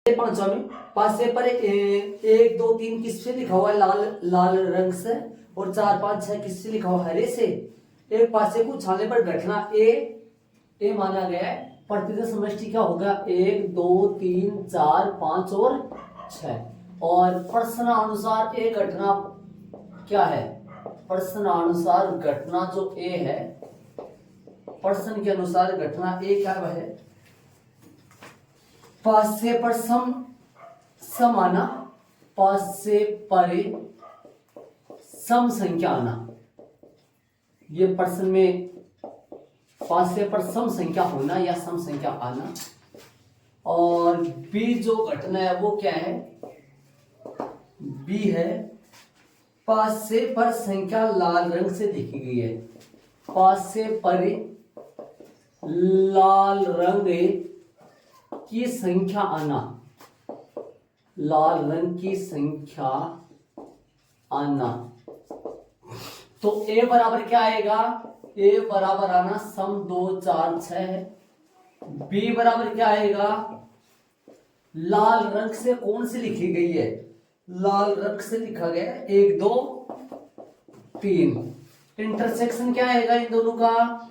पांचवा में पासे पर एक दो तीन किससे लिखा हुआ है? लाल लाल रंग से। और चार पांच छह किससे लिखा हुआ? हरे से। एक पासे को छाने पर घटना ए माना गया है। प्रतिशत समष्टि क्या होगा? एक दो तीन चार पांच और छह। और प्रश्नानुसार ए घटना क्या है? प्रश्नानुसार घटना जो ए है, प्रश्न के अनुसार घटना ए क्या है? पास से पर सम आना, पास से परे सम संख्या आना। ये प्रश्न में पास से पर सम संख्या होना या सम संख्या आना। और बी जो घटना है वो क्या है? बी है पास से पर संख्या लाल रंग से लिखी गई है। पास से परे लाल रंग की संख्या आना, लाल रंग की संख्या आना। तो ए बराबर क्या आएगा? ए बराबर आना सम 2 4 6 है। बी बराबर क्या आएगा? लाल रंग से कौन सी लिखी गई है? लाल रंग से लिखा गया 1 2 3। इंटरसेक्शन क्या आएगा इन दोनों का?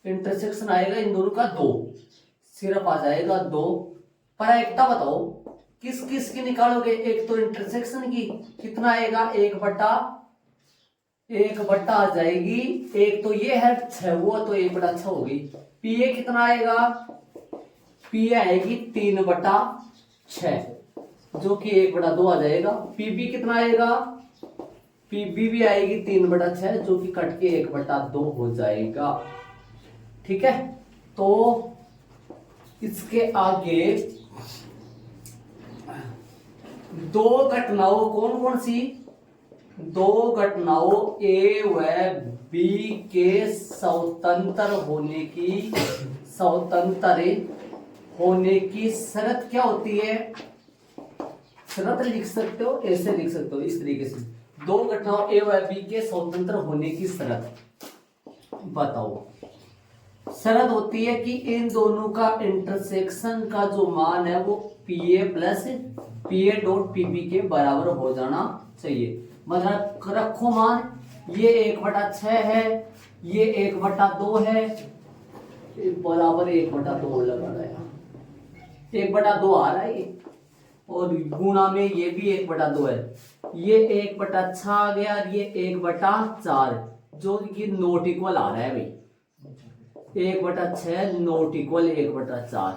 इंटरसेक्शन आएगा इन दोनों का 2, सिर्फ आ जाएगा 2। पर एकता बताओ किस किस की निकालोगे? एक तो इंटरसेक्शन की कितना आएगा? 1/1 आ जाएगी। एक तो ये है 6, वो तो 1/6 होगी। पीए कितना आएगा? पीए आएगी 3/6 जो कि 1/2 आ जाएगा। पीबी कितना आएगा? पीबी भी आएगी 3/6 जो कि कट के 1/2 हो जाएगा। ठीक है, तो इसके आगे दो घटनाओं कौन कौन सी? दो घटनाओं ए व बी के स्वतंत्र होने की शर्त क्या होती है? शर्त लिख सकते हो, ऐसे लिख सकते हो इस तरीके से। दो घटनाओं ए व बी के स्वतंत्र होने की शर्त बताओ। शर्त होती है कि इन दोनों का इंटरसेक्शन का जो मान है वो पीए प्लस पीए डॉट पीबी के बराबर हो जाना चाहिए। मतलब रखो मान ये 1/6 है, ये 1/2 है, बराबर 1/2 लगा रहा है, 1/2 आ रहा है ये। और गुणा में ये भी 1/2 है, ये 1/6 आ गया और ये 1/4 जो कि नॉट इक्वल आ रहा है भाई। 1/6 नॉट इक्वल 1/4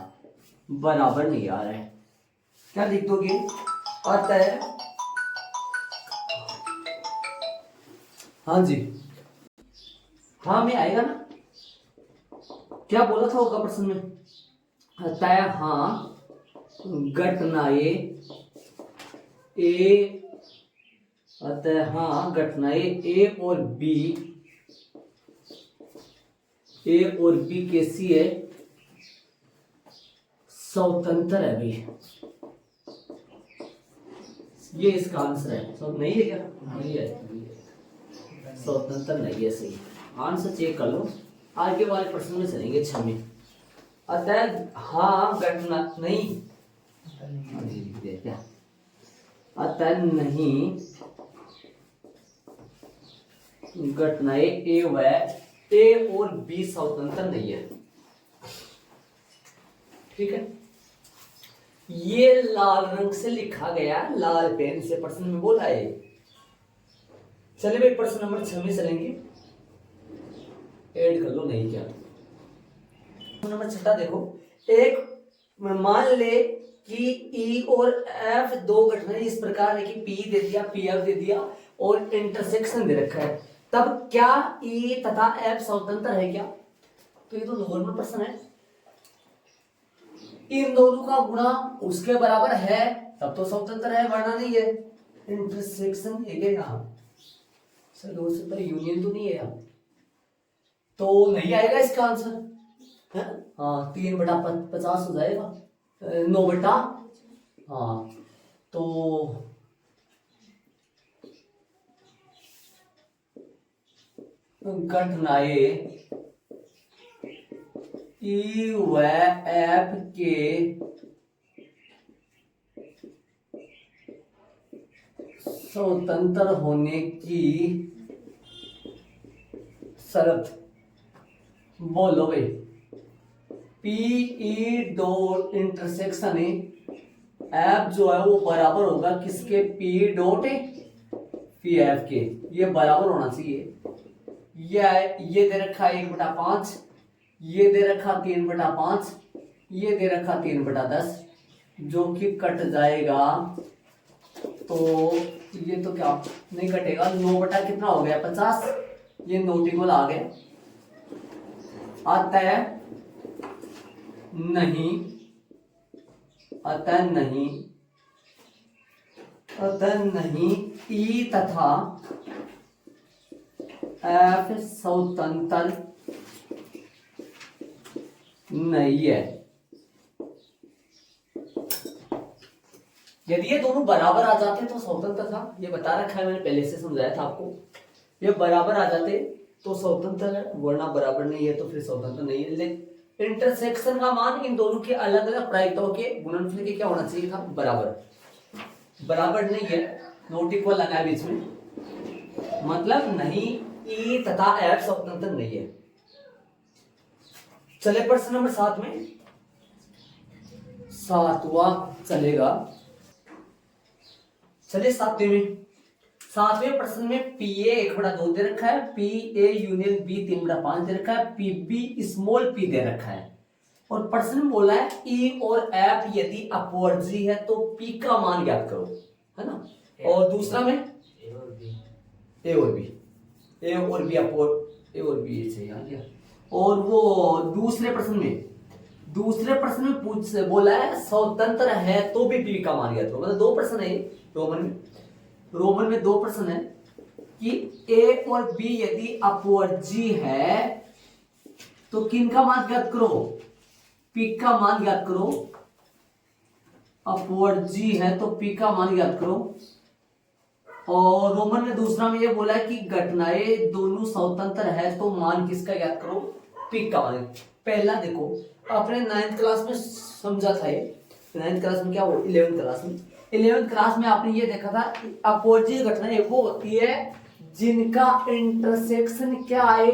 बराबर नहीं आ रहा है। क्या लिख दोगे? अतः हाँ जी, हाँ में आएगा ना? क्या बोला था होगा प्रश्न में? अतः हाँ घटनाएं ए, अतः हाँ घटनाएं ए और बी कैसी है? स्वतंत्र है भाई। ये इसका आंसर है। सब नहीं है क्या? नहीं है, स्वतंत्र नहीं है। सही आंसर चेक कर लो। आगे वाले प्रश्न में चलेंगे 6 में। अतः हाँ घटना नहीं, अतः नहीं घटनाएं ए और बी स्वतंत्र नहीं है। ठीक है, ये लाल रंग से लिखा गया, लाल पेन से प्रश्न में बोला है। चलिए भाई प्रश्न नंबर 6 में चलेंगे। ऐड कर लो, नहीं क्या? प्रश्न नंबर 6 देखो। एक मान ले कि ई और एफ दो घटनाएं इस प्रकार है कि पी दे दिया, पी एफ दे दिया और इंटरसेक्शन दे रखा है, तब क्या ई तथा एफ स्वतंत्र है क्या? तो ये तो नॉर्मल प्रश्न है। इन दोनों का गुणा उसके बराबर है तब तो स्वतंत्र है, वरना नहीं है। इंटरसेक्शन है क्या यहाँ? सर दो से पर यूनियन तो नहीं है यहाँ, तो नहीं आएगा इसका आंसर है। हाँ 3/50 हो जाएगा, 9 हाँ। तो घटनाएं ई व एफ के स्वतंत्र होने की शर्त, बोलो भाई। पीई डॉट इंटरसेक्शन एफ जो है वो बराबर होगा किसके, पी डॉट पी एफ के। ये बराबर होना चाहिए। ये दे रखा है 1/5, ये दे रखा 3/5, ये दे रखा 3/10, जो कि कट जाएगा। तो ये तो क्या नहीं कटेगा, 9 बटा कितना हो गया 50, ये नोट इक्वल आ गया। अतः नहीं, अतः नहीं, अतः नहीं ई तथा एफ स्वतंत्र नहीं है। यदि ये दोनों बराबर आ जाते तो स्वतंत्र था, ये बता रखा है मैंने पहले से समझाया था आपको। ये बराबर आ जाते तो स्वतंत्र है, वरना बराबर नहीं है तो फिर स्वतंत्र नहीं है। लेकिन इंटरसेक्शन का मान इन दोनों के अलग अलग प्रायिकताओं के गुणनफल के क्या होना चाहिए था, बराबर। बराबर नहीं है, नोट इक्वल लगा है बीच में, मतलब नहीं ई तथा एफ स्वतंत्र नहीं है। चले प्रश्न नंबर 7 में, 7वां चलेगा। चलिए 7वें प्रश्न में पी ए 1/2 दे रखा है, पी ए यूनियन बी 3/5 दे रखा है, पी बी स्मॉल पी दे रखा है, और प्रश्न में बोला है ई और एफ यदि अपवर्जी है तो पी का मान ज्ञात करो, है ना। और दूसरा में ए और बी, ए और बी ए और बी से आ गया। और वो दूसरे प्रश्न में पूछ बोला है स्वतंत्र है तो भी पी का मान ज्ञात करो। मतलब 2 प्रश्न है रोमन में 2 प्रश्न है कि ए और बी यदि अपवर्जी है तो किनका मान ज्ञात करो, पी का मान ज्ञात करो। अपवर्जी है तो पी का मान ज्ञात करो। और रोमन में दूसरा में ये बोला है कि घटनाएं दोनों स्वतंत्र है तो मान किसका ज्ञात करो, पी का मान। पहला देखो आपने 9th क्लास में समझा था, ये 9th क्लास में क्या हो, 11th क्लास में आपने ये देखा था अपोजिट घटनाएं वो होती है जिनका इंटरसेक्शन क्या है,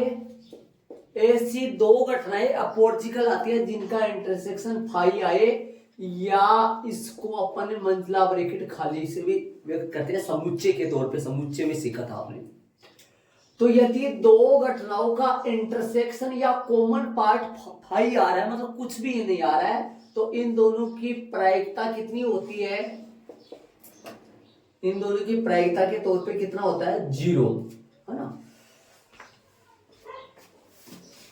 ऐसी 2 घटनाएं अपोजिकल आती है जिनका इंटरसेक्शन फाई आए, या इसको अपन मंजिला ब्रैकेट खाली से भी व्यक्त करते हैं समुच्चय के तौर पे, समुच्चय में सीखा था आपने। तो यदि 2 घटनाओं का इंटरसेक्शन या कॉमन पार्ट फाई आ रहा है, मतलब कुछ भी नहीं आ रहा है, तो इन दोनों की प्रायिकता कितनी होती है, इन दोनों की प्रायिकता के तौर पे कितना होता है, 0, है ना।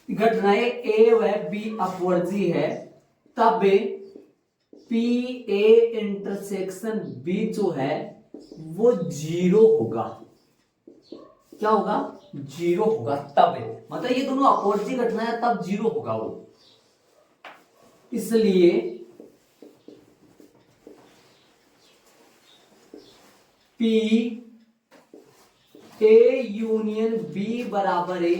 घटनाएं ए व बी अपवर्जी है तब पी ए इंटरसेक्शन बी जो है वो 0 होगा। क्या होगा, 0 होगा तब, मतलब ये दोनों अपवर्जी घटना है तब 0 होगा वो। इसलिए पी ए यूनियन बी बराबर है,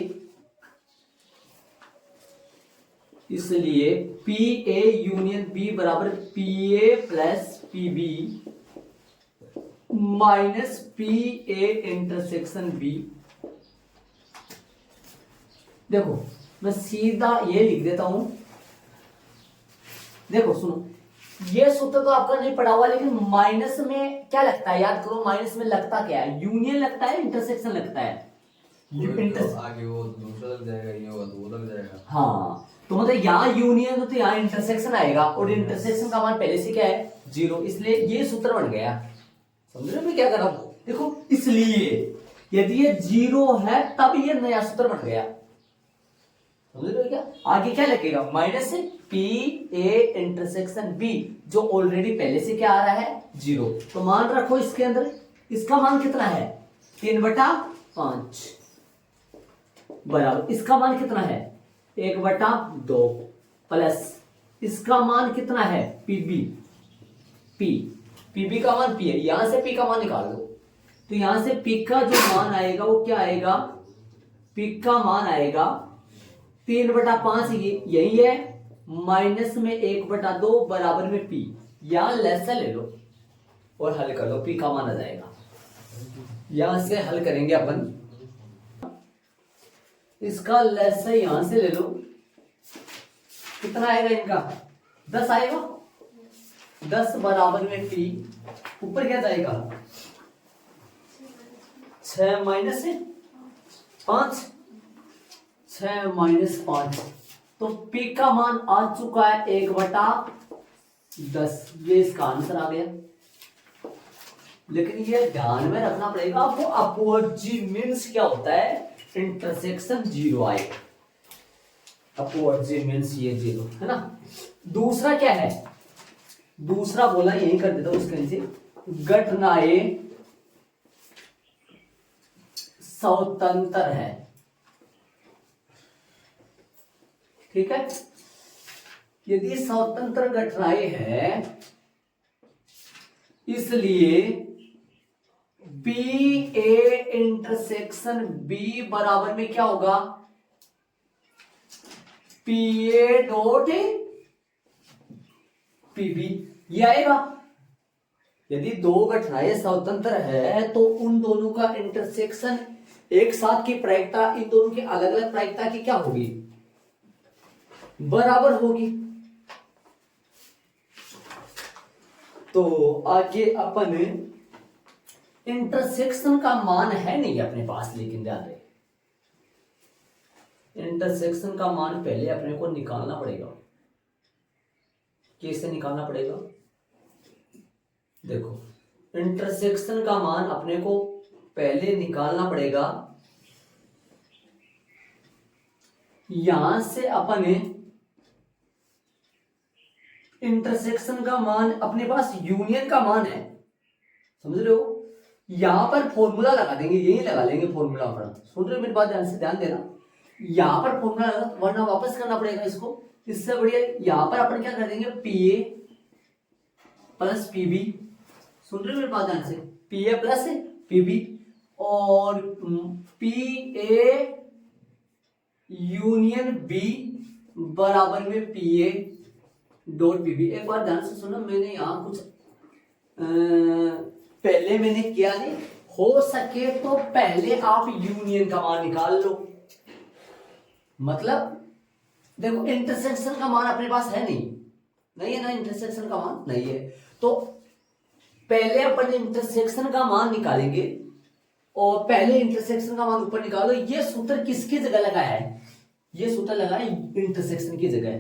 इसलिए पी ए यूनियन बी बराबर P A plus P B minus P A intersection B. देखो मैं सीधा ये लिख देता हूं, देखो सुनो, ये सूत्र तो आपका नहीं पढ़ा हुआ, लेकिन माइनस में क्या लगता है, याद करो माइनस में लगता क्या है, यूनियन लगता है, इंटरसेक्शन लगता है। आगे वो दूसरा लग जाएगा, ये होगा तो वो लग जाएगा। हाँ, तो मतलब यहाँ यूनियन तो यहाँ इंटरसेक्शन आएगा, और इंटरसेक्शन का मान पहले से क्या है, 0, इसलिए ये सूत्र बन गया। समझ रहे हो मैं क्या कर रहा हूं, देखो इसलिए यदि ये 0 है तब ये नया सूत्र बन गया। समझ रहे हो क्या, आगे क्या लगेगा, माइनस से पी ए इंटरसेक्शन बी, जो ऑलरेडी पहले से क्या आ रहा है, 0। तो मान रखो इसके अंदर, इसका मान कितना है, 3/5 बराबर, इसका मान कितना है, 1/2 प्लस इसका मान कितना है, पीबी, पीबी का मान पी है, यहां से पी का मान निकाल दो। तो यहां से पी का जो मान आएगा वो क्या आएगा, पी का मान आएगा 3/5 यही है, माइनस में 1/2 बराबर में पी, यहां लेस ले लो और हल कर लो, पी का मान आ जाएगा। यहां से हल करेंगे अपन। इसका लेस यहां से ले लो, कितना आएगा इनका 10 आएगा। 10 बराबर में टी, ऊपर क्या जाएगा 6 माइनस 5, 6 माइनस 5, तो पी का मान आ चुका है 1/10। ये इसका आंसर आ गया। लेकिन ये ध्यान में रखना पड़ेगा आपको, अपोजिट मीन्स क्या होता है, इंटरसेक्शन 0 आएगा। अपोजिट मीन्स ये 0 है ना। दूसरा क्या है, दूसरा बोला यही कर देता हूं उसके नीचे, घटनाएं स्वतंत्र है। ठीक है, यदि स्वतंत्र घटनाएं है, इसलिए बी ए इंटरसेक्शन बी बराबर में क्या होगा, पी ए डॉट पीबी, ये आएगा। यदि दो घटनाएं स्वतंत्र है तो उन दोनों का इंटरसेक्शन एक साथ की प्रायिकता इन दोनों की अलग अलग प्रायिकता की क्या होगी, बराबर होगी। तो आगे अपन इंटरसेक्शन का मान है नहीं अपने पास, लेकिन ध्यान रहे इंटरसेक्शन का मान पहले अपने को निकालना पड़ेगा। कैसे निकालना पड़ेगा, देखो इंटरसेक्शन का मान अपने को पहले निकालना पड़ेगा। यहां से अपन इंटरसेक्शन का मान अपने पास यूनियन का मान है, समझ रहे हो। यहां पर फॉर्मूला लगा देंगे, यही लगा लेंगे फॉर्मूला पर। सुन रहे हो मेरी बात, ध्यान से ध्यान देना। यहां पर फॉर्मूला लगा, वरना वापस करना पड़ेगा इसको। इससे बढ़िया यहां पर अपन क्या कर देंगे, पी ए प्लस पीबी। सुन रहे हो मेरी बात ध्यान से, पी ए प्लस पीबी, और पी ए यूनियन बी बराबर में पी ए डॉट पीबी। एक बार ध्यान से सुनो, मैंने यहां कुछ पहले मैंने किया नहीं, हो सके तो पहले आप यूनियन का मान निकाल लो। मतलब देखो इंटरसेक्शन का मान अपने पास है नहीं है ना, इंटरसेक्शन का मान नहीं है, तो पहले अपन इंटरसेक्शन का मान निकालेंगे और पहले इंटरसेक्शन का मान ऊपर निकालो। ये सूत्र किसकी जगह लगाया है, ये सूत्र लगा है इंटरसेक्शन की जगह।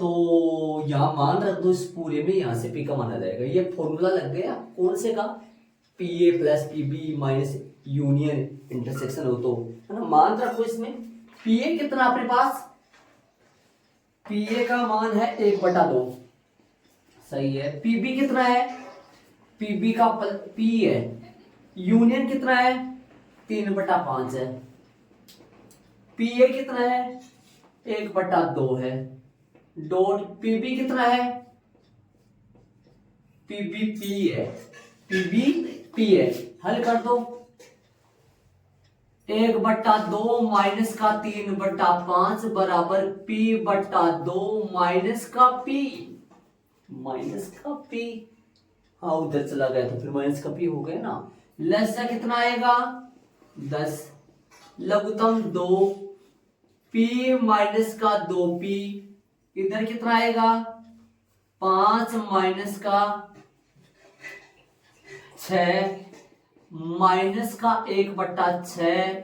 तो यहां मान रख दो इस पूरे में, यहां से पी का मान आ जाएगा। ये फॉर्मूला लग गया कौन से का, P A plus P B minus union intersection हो, तो है ना। मान रखो इसमें, पी ए कितना अपने पास, पी ए का मान है 1/2, सही है। पीबी कितना है, पीबी का पी है, यूनियन कितना है 3/5 है। पी ए कितना है 1/2 है, डॉट पीबी कितना है, पीबी पी है, पीबी पी है। हल कर दो, 1/2 माइनस का 3/5 बराबर P/2 माइनस का P, माइनस का P। हाँ उधर चला गया तो फिर माइनस का P हो गया ना। लेस का कितना आएगा 10, लघुत्तम 2, P माइनस का 2P, इधर कितना आएगा 5 माइनस का 6 माइनस का 1/6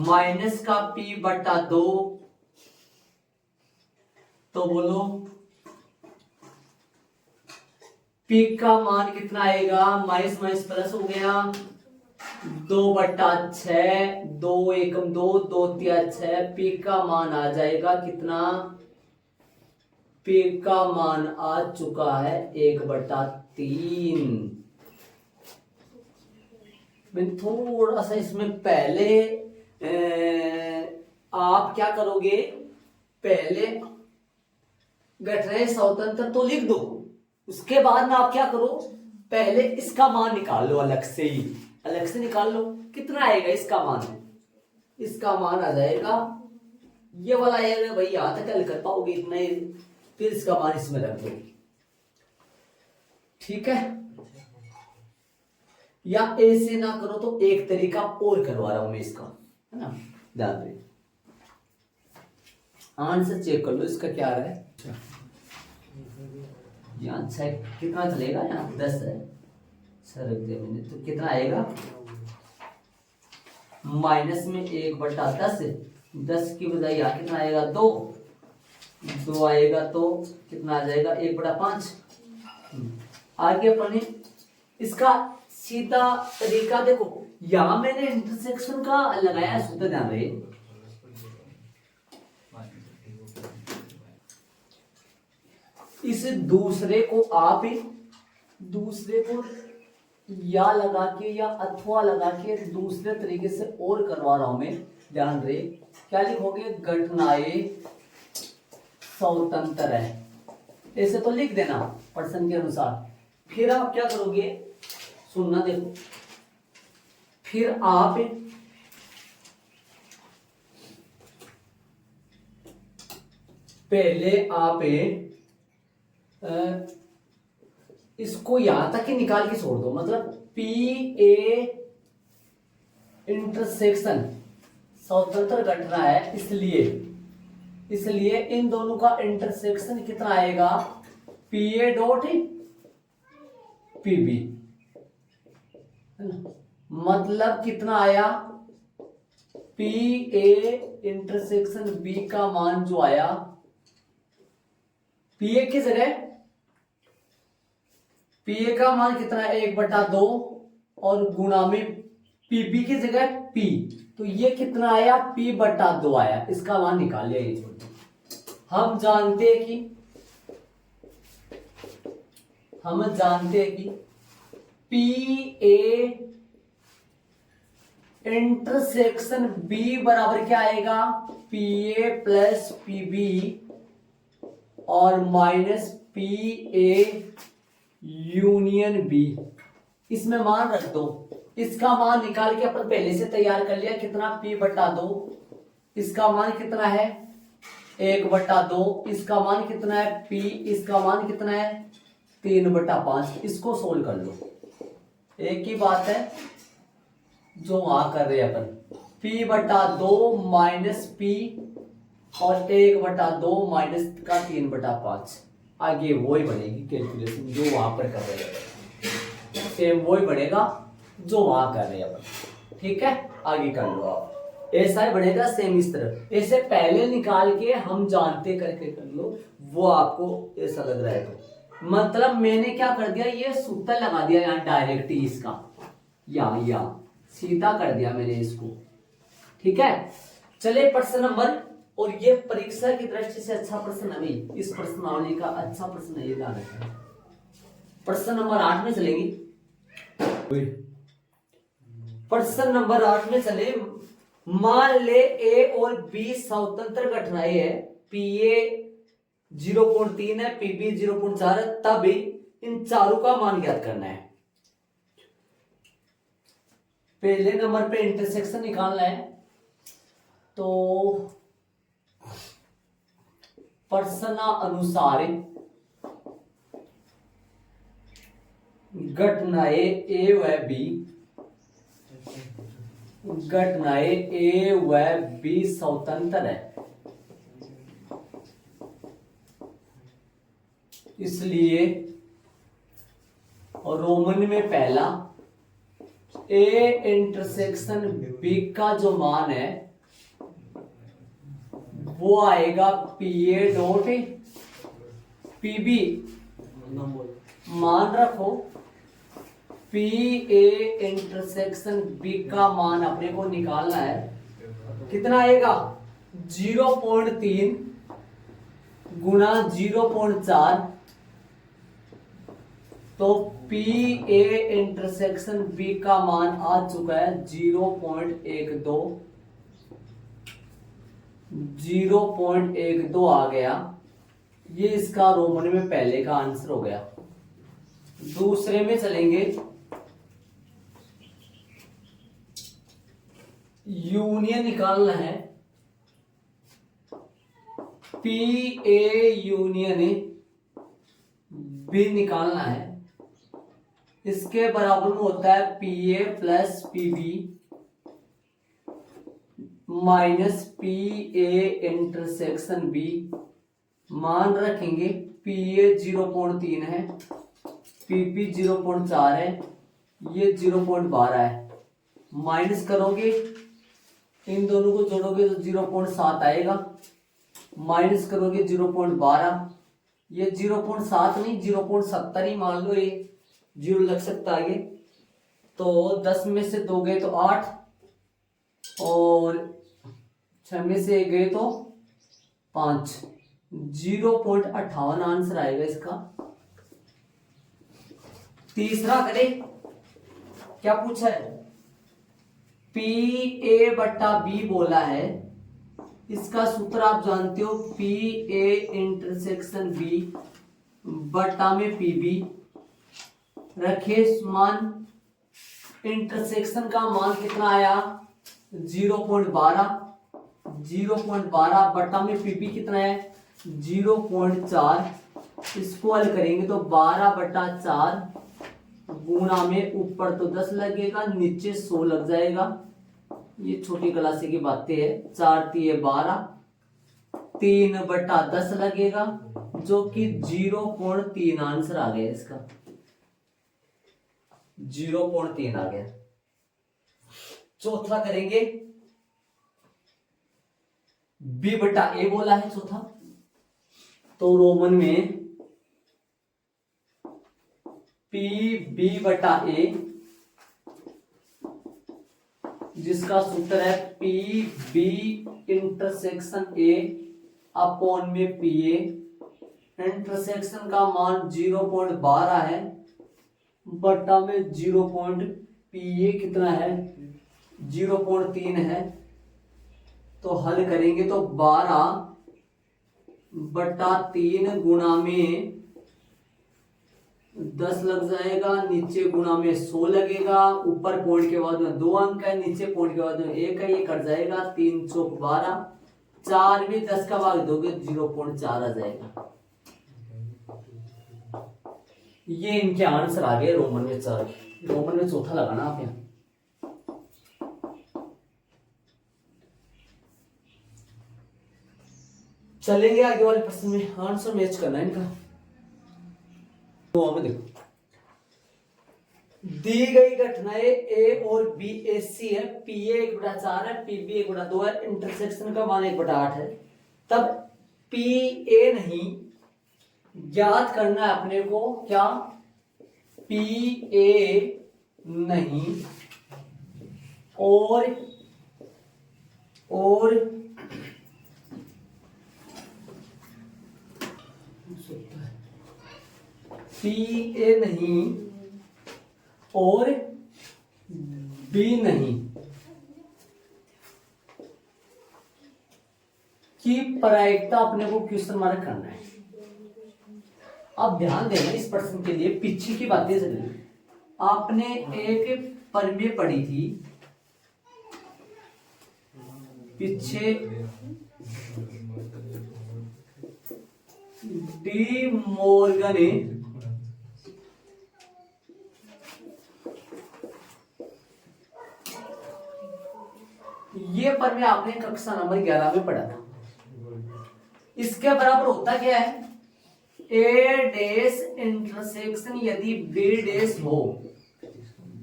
माइनस का P/2। तो बोलो P का मान कितना आएगा, माइनस माइनस प्लस हो गया, 2/6, 2 एकम 2, 2 तिया 6। P का मान आ जाएगा कितना, P का मान आ चुका है 1/3। मैं थोड़ा सा इसमें पहले आप क्या करोगे, पहले घटनाएं स्वतंत्र तो लिख दो, उसके बाद में आप क्या करो, पहले इसका मान निकाल लो, अलग से ही अलग से निकाल लो। कितना आएगा इसका मान, इसका मान आ जाएगा ये वाला आएगा भाई, यहां तक हल कर पाओगे इतना ही, फिर इसका मान इसमें रख दो। ठीक है, या ए से ना करो तो एक तरीका और करवा रहा हूं मैं इसका, है ना, ध्यान दे। आंसर चेक कर लो इसका क्या है। यहाँ 6 कितना चलेगा, यहाँ 10 है, 6 रख दिया मैंने, तो कितना आएगा, माइनस में 1/10, 10 की बजाय यहाँ कितना आएगा, 2 आएगा तो कितना आ जाएगा, 1/5। आगे अपने इसका सीधा तरीका देखो, यहां मैंने इंटरसेक्शन का लगाया है, सूत्र ध्यान रहे। इस दूसरे को आप दूसरे को या लगा के या अथवा लगा के दूसरे तरीके से और करवा रहा हूं मैं, ध्यान रहे। क्या लिखोगे, घटनाएं स्वतंत्र है, ऐसे तो लिख देना प्रश्न के अनुसार। फिर आप क्या करोगे, सुनना देखो, फिर आप पहले आप इसको यहां तक ही निकाल के छोड़ दो, मतलब पी ए इंटरसेक्शन स्वतंत्र घटना है, इसलिए इन दोनों का इंटरसेक्शन कितना आएगा, P A dot P B, मतलब कितना आया, पी ए इंटरसेक्शन बी का मान जो आया, पी ए की जगह पी ए का मान कितना है, 1/2 और गुणा में पीबी की जगह पी, तो ये कितना आया, p/2 आया, इसका मान निकाल लिया ये छोड़। हम जानते हैं कि पी ए इंटरसेक्शन बी बराबर क्या आएगा, P A plus P B और minus P A union B, इसमें मान रख दो। इसका मान निकाल के अपन पहले से तैयार कर लिया, कितना, p/2, इसका मान कितना है, 1/2, इसका मान कितना है p, इसका मान कितना है 3/5। इसको सोल्व कर लो, एक ही बात है जो वहां कर रहे हैं अपन, p/2 माइनस p और 1/2 माइनस का 3/5, आगे वो ही बनेगी कैलकुलेशन जो वहां पर कर रहे हैं, सेम वो ही बनेगा जो वहां कर रहे हैं अपन, ठीक है। आगे कर लो आप, ऐसा ही बनेगा सेम इस तरह, ऐसे पहले निकाल के हम जानते करके कर लो, वो आपको ऐसा लग रहा है तो मतलब मैंने क्या कर दिया, ये सूत्र लगा दिया यहाँ डायरेक्ट ही इसका, यहाँ सीधा कर दिया मैंने इसको, ठीक है। चले प्रश्न नंबर, और ये परीक्षा की दृष्टि से अच्छा प्रश्न है, इस प्रश्नावली का अच्छा प्रश्न है, ये ध्यान रखना। प्रश्न नंबर 8 में चलेंगे। प्रश्न नंबर 8 में चले, मान ले ए और बी स्वतंत्र घटनाएं है, पी ए 0.3 है, पी बी 0.4 है, तब इन चारों का मान ज्ञात करना है। पहले नंबर पे इंटरसेक्शन निकालना है, तो प्रश्नानुसार घटनाएं ए व बी, घटनाएं ए व बी स्वतंत्र है, इसलिए रोमन में पहला ए इंटरसेक्शन बी का जो मान है वो आएगा P A dot P B, मान रखो पी ए इंटरसेक्शन बी का मान अपने को निकालना है, कितना आएगा 0.3 गुणा 0.4, तो पी ए इंटरसेक्शन बी का मान आ चुका है 0.12, 0.12 आ गया, ये इसका रोमन में पहले का आंसर हो गया। दूसरे में चलेंगे, यूनियन निकालना है, पी ए यूनियन बी निकालना है, इसके बराबर में होता है P A plus P B minus P A intersection B. मान रखेंगे पी ए 0.3 है, पी बी 0.4 है, ये 0.12 है। माइनस करोगे, इन दोनों को जोड़ोगे तो 0.7 आएगा। माइनस करोगे 0.12, ये 0.7 नहीं 0.70 ही मान लो, ये जीरो लग सकता है आगे। तो 10 में से 2 गए तो 8 और 6 में से 1 गए तो 5, 0.58 आंसर आएगा इसका। तीसरा करें, क्या पूछा है? पी ए बट्टा बी बोला है, इसका सूत्र आप जानते हो, पी ए इंटरसेक्शन बी बट्टा में पी बी। रखे मान, इंटरसेक्शन का मान कितना आया 0.12, 0.12 बट्टा में पी बी कितना है 0.4। इसको हल करेंगे तो 12 बट्टा 4 गुणा में ऊपर तो 10 लगेगा, नीचे 100 लग जाएगा। ये छोटी क्लास की बातें है। 4 तिये 12, 3 बट्टा 10 लगेगा, जो कि 0.3 आंसर आ गया इसका, 0.3 आ गया। चौथा करेंगे, बी बट्टा ए बोला है चौथा, तो रोमन में पी बी बटा ए, जिसका सूत्र है P B intersection A upon में पी ए। इंटरसेक्शन का मान 0.12 है बटा में 0. पी ए कितना है 0.3 है। तो हल करेंगे तो 12 बटा 3 गुणा में 10 लग जाएगा, नीचे गुणा में 100 लगेगा, ऊपर पॉइंट के बाद में 2 अंक है, नीचे पॉइंट के बाद में 1 है, ये कट जाएगा, 3 चौक 12, 4 में 10 का भाग दोगे 0.4 आ जाएगा। ये इनके आंसर आ गए रोमन में 4। रोमन में चौथा लगाना आप यहाँ। चलेंगे आगे वाले प्रश्न में, आंसर मैच करना है इनका। तो हमें देखो, दी गई घटनाएं ए और बी ऐसी है, पी ए 1/4 है, पी बी 1/2 है, इंटरसेक्शन का मान 1/8 है। तब पी ए नहीं ज्ञात करना है अपने को, क्या पी ए नहीं और पी ए नहीं और बी नहीं की प्रायिकता अपने को क्वेश्चन मार्क करना है। अब ध्यान देना इस प्रश्न के लिए, पीछे की बातें चलेंगी। आपने एक परमेय पढ़ी थी पीछे, डी मॉर्गन ने ये परमेय आपने कक्षा नंबर 11 में पढ़ा था। इसके बराबर होता क्या है, ए डैश इंटरसेक्शन यदि बी डैश हो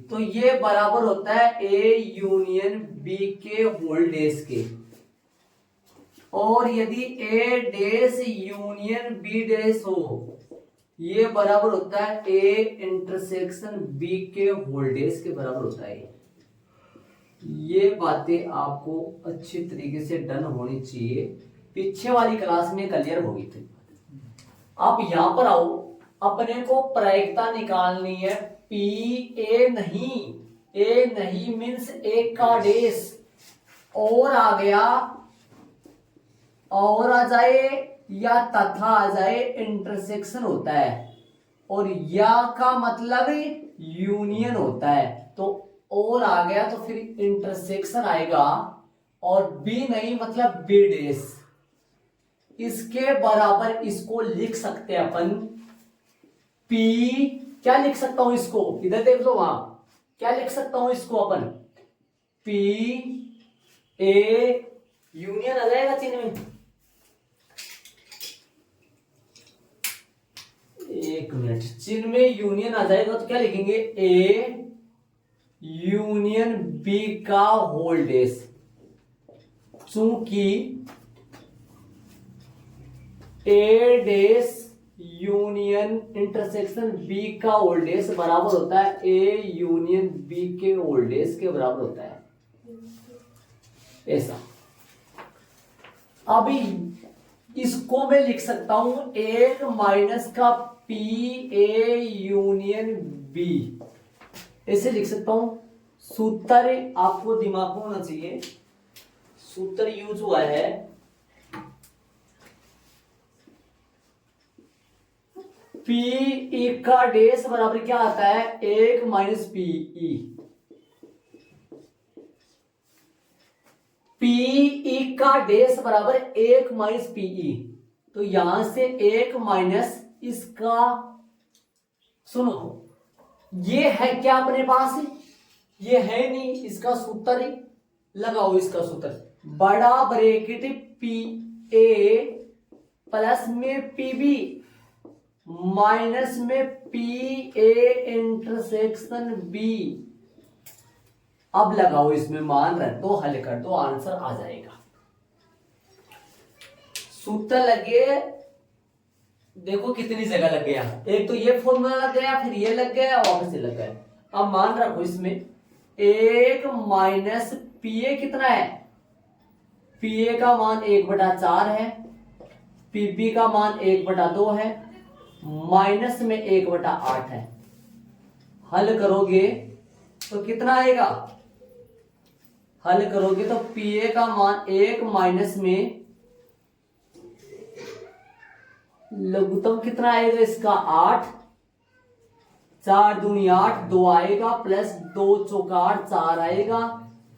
तो ये बराबर होता है ए यूनियन बी के होल डैश के, और यदि ए डैश यूनियन बी डैश हो ये बराबर होता है ए इंटरसेक्शन बी के होल डैश के बराबर होता है। ये बातें आपको अच्छी तरीके से डन होनी चाहिए, पीछे वाली क्लास में क्लियर होगी थी। आप यहां पर आओ, अपने को प्रायिकता निकालनी है, पी ए नहीं मीन्स एक का डैश और आ गया और आ जाए या तथा आ जाए इंटरसेक्शन होता है, और या का मतलब यूनियन होता है। तो और आ गया तो फिर इंटरसेक्शन आएगा, और बी नहीं मतलब बी डैश। इसके बराबर इसको लिख सकते हैं अपन पी क्या लिख सकता हूं इसको, इधर देख लो, वहां क्या लिख सकता हूं इसको अपन, पी ए यूनियन आ जाएगा चिन्ह में, एक मिनट, चिन्ह में यूनियन आ जाएगा तो क्या लिखेंगे, ए यूनियन बी का होल डेस, चूंकि ए डेस यूनियन इंटरसेक्शन बी का होल डेस बराबर होता है ए यूनियन बी के होल डेस के बराबर होता है, ऐसा। अभी इसको मैं लिख सकता हूं एक माइनस का पी ए यूनियन बी, ऐसे लिख सकता हूं। सूत्र आपको दिमाग में होना चाहिए, सूत्र यूज हुआ है पी ई का डेस बराबर क्या आता है, एक माइनस पी ई, पीई का डेस बराबर एक माइनस पीई, तो यहां से एक माइनस इसका, सुनो ये है क्या अपने पास, ये है नहीं, इसका सूत्र लगाओ, इसका सूत्र बड़ा ब्रैकेट पी ए प्लस में पीबी माइनस में पी ए इंटरसेक्शन बी, अब लगाओ इसमें मान रख दो, हल कर दो, आंसर आ जाएगा। सूत्र लगे, देखो कितनी जगह लग गया, एक तो ये फॉर्मूला लग गया, फिर ये लग गया, वापस से लग गया। अब मान रखो इसमें एक माइनस पी ए कितना है, पी ए का मान 1/4 है, पीबी का मान 1/2 है, माइनस में 1/8 है। हल करोगे तो कितना आएगा, हल करोगे तो पी ए का मान 1 माइनस में लघुत्तम कितना आएगा इसका 8, 4 दूनी 8, 2 आएगा प्लस 2 चौका 8, 4 आएगा,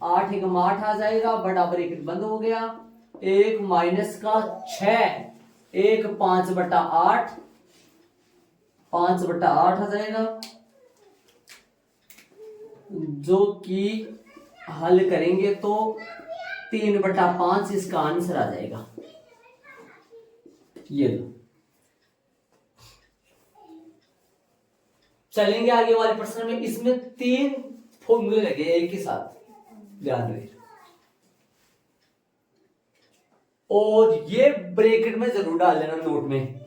8 एकम 8 आ जाएगा, बड़ा ब्रैकेट बंद हो गया, 1 माइनस का 6, 1 5/8, 5/8 आ जाएगा, जो कि हल करेंगे तो 3/5 इसका आंसर आ जाएगा। ये लो, चलेंगे आगे वाले प्रश्न में। इसमें 3 फॉर्मूले लगे एक ही साथ, ध्यान रखिए, और ये ब्रैकेट में जरूर डाल लेना नोट में,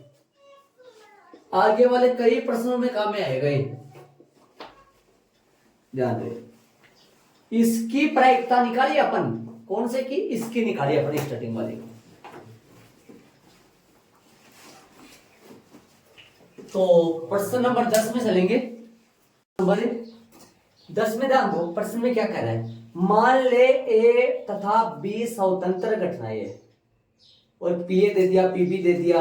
आगे वाले कई प्रश्नों में काम में आएगा ये, ध्यान रखिए। इसकी प्रायिकता निकाली अपन, कौन से की, इसकी निकाली अपन स्टार्टिंग वाले की। तो प्रश्न नंबर 10 में चलेंगे। नंबर 10 में ध्यान दो, प्रश्न में क्या कह रहा है, मान ले ए तथा बी स्वतंत्र घटनाएं है, और पी ए दे दिया, पीबी दे दिया,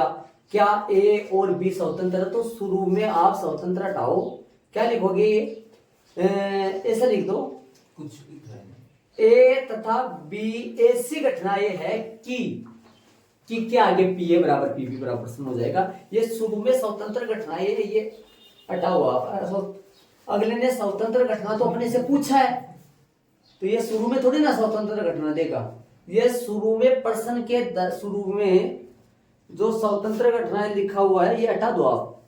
क्या ए और बी स्वतंत्र है, तो शुरू में आप स्वतंत्र हटाओ, क्या लिखोगे, ऐसा लिख दो, कुछ ए तथा बी ऐसी घटनाएं है कि के आगे पी ए बराबर पीबी बराबर प्रश्न हो जाएगा। ये शुरू में स्वतंत्र घटनाएं है, ये हटाओ आप, अगले ने स्वतंत्र घटना तो अपने से पूछा है, तो ये शुरू में थोड़ी ना स्वतंत्र घटना देगा, ये शुरू में प्रश्न के शुरू में जो स्वतंत्र घटनाएं लिखा हुआ है ये हटा दो आप।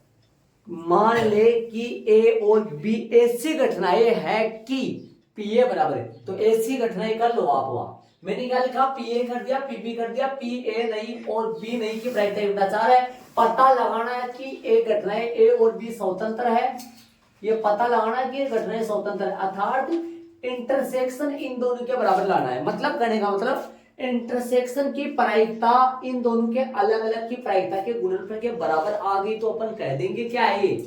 मान ले कि ए और बी ऐसी घटनाएं है कि पी ए बराबर है, तो ऐसी घटनाएं कर लो आप, वहां मैंने क्या लिखा, पी ए कर दिया, पीबी कर दिया, पी ए नहीं और बी नहीं की प्रायिकता 1/4 है। पता लगाना है कि ए घटनाएं ए और बी स्वतंत्र है, ये पता लगाना है कि ये घटनाएं स्वतंत्र है, अर्थात इंटरसेक्शन इन दोनों के बराबर लाना है। मतलब कहने का मतलब इंटरसेक्शन की प्रायिकता इन दोनों के अलग अलग की प्रायिकता के गुणनफल के बराबर आ गई तो अपन कह देंगे क्या है ये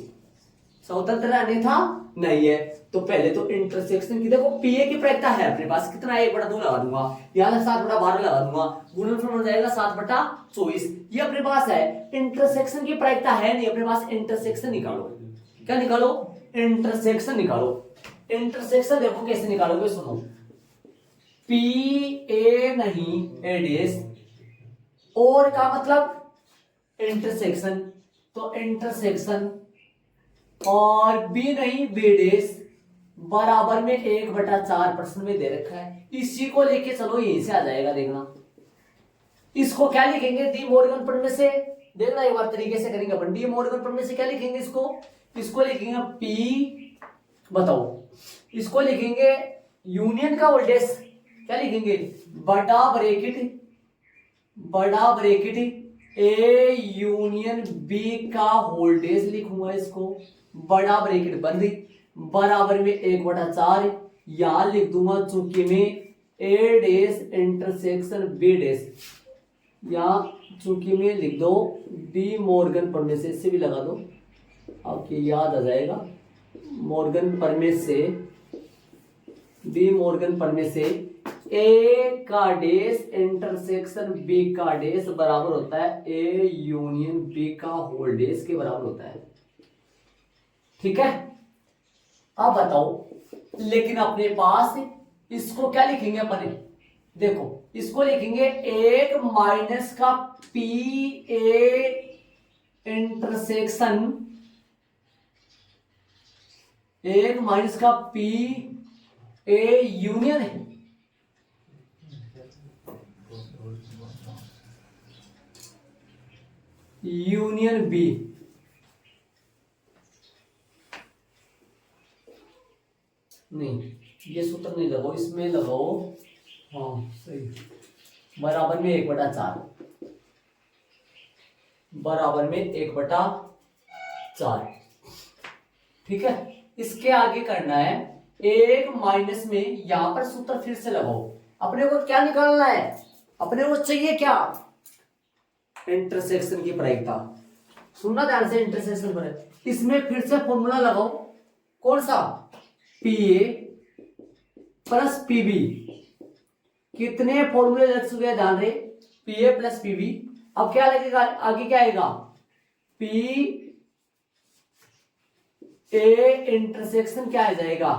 स्वतंत्र, अन्यथा नहीं है। तो पहले तो इंटरसेक्शन की देखो, पी ए की प्रायिकता है अपने पास, कितना है, 1/2 लगा दूंगा, यहां 7/12 लगा दूंगा, गुणनफल बन जाएगा 7/24, ये अपने पास है। इंटरसेक्शन की प्रायिकता है नहीं अपने पास, इंटरसेक्शन निकालो, क्या निकालो, इंटरसेक्शन निकालो। इंटरसेक्शन देखो कैसे निकालोगे, सुनो, पी ए नहीं ए डेस, और का मतलब इंटरसेक्शन, तो इंटरसेक्शन और बी नहीं बी डेस बराबर में 1/4 प्रश्न में दे रखा है। इसी को लेके चलो यहीं से आ जाएगा, देखना इसको क्या लिखेंगे डी मॉर्गन प्रमेय से, देखना एक बार तरीके से करेंगे अपन। डी मॉर्गन प्रमेय से क्या लिखेंगे इसको लिखेंगे पी, बताओ इसको लिखेंगे यूनियन का वोल्टेज क्या लिखेंगे, बड़ा ब्रेकेट ए यूनियन बी का वोल्टेज लिखूंगा इसको, बड़ा ब्रेकेट बंद बराबर में 1/4 यहां लिख दूंगा चूंकि में ए डेस इंटरसेक्शन बी डेस, यहां चूंकि में लिख दो डी मॉर्गन प्रमेय से, इससे भी लगा दो आपकी याद आ जाएगा। मॉर्गन प्रमेय से डी मॉर्गन प्रमेय से ए का डेस इंटरसेक्शन बी का डेस बराबर होता है ए यूनियन बी का होल डेस के बराबर होता है। ठीक है, अब बताओ लेकिन अपने पास इसको क्या लिखेंगे अपन, देखो इसको लिखेंगे 1 माइनस का पी ए इंटरसेक्शन, 1 माइनस का पी ए यूनियन है, यूनियन बी, नहीं ये सूत्र नहीं लगाओ, इसमें लगाओ, हाँ सही, बराबर में 1/4, बराबर में 1/4। ठीक है, इसके आगे करना है 1 माइनस में, यहां पर सूत्र फिर से लगाओ। अपने को क्या निकालना है, अपने को चाहिए क्या, इंटरसेक्शन की प्रायिकता। सुनना ध्यान से, इंटरसेक्शन पर इसमें फिर से फॉर्मूला लगाओ, कौन सा, पी ए प्लस पीबी। कितने फॉर्मूले लग चुके हैं ध्यान रहे, पी ए प्लस पीबी। अब क्या लगेगा, आगे क्या आएगा, पी ए इंटरसेक्शन क्या आ जाएगा,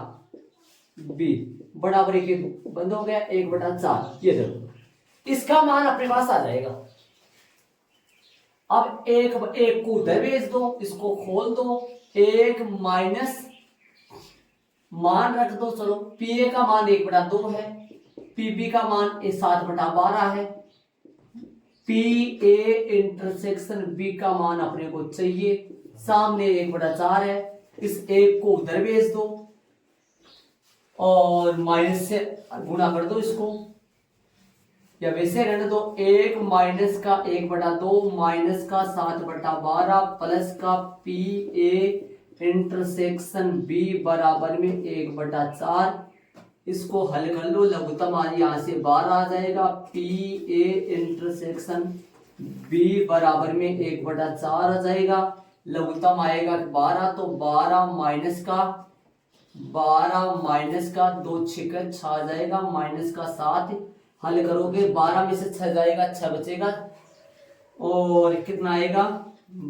बी, बराबर के बंद हो गया 1/4। ये देखो इसका मान अपने पास आ जाएगा। अब एक को उधर भेज दो, इसको खोल दो, 1 माइनस मान रख दो, चलो पी ए का मान 1/2 है, पीबी का मान 7/12 है, पी ए इंटरसेक्शन बी का मान अपने को चाहिए, सामने 1/4 है, इस 1 को उधर भेज दो और माइनस से गुणा कर दो इसको, या वैसे रहने दो, 1 माइनस का 1/2 माइनस का 7/12 प्लस का पी ए इंटरसेक्शन बी बराबर में 1/4। इसको हल कर लो, लघुत्तम आज यहां से 12 आ जाएगा, पी ए इंटरसेक्शन बी बराबर में 1/4 आ जाएगा, लघुत्तम आएगा 12, तो 12 माइनस का 2 6 आ जाएगा, माइनस का 7, हल करोगे 12 में से 6 जाएगा, 6 बचेगा, और कितना आएगा,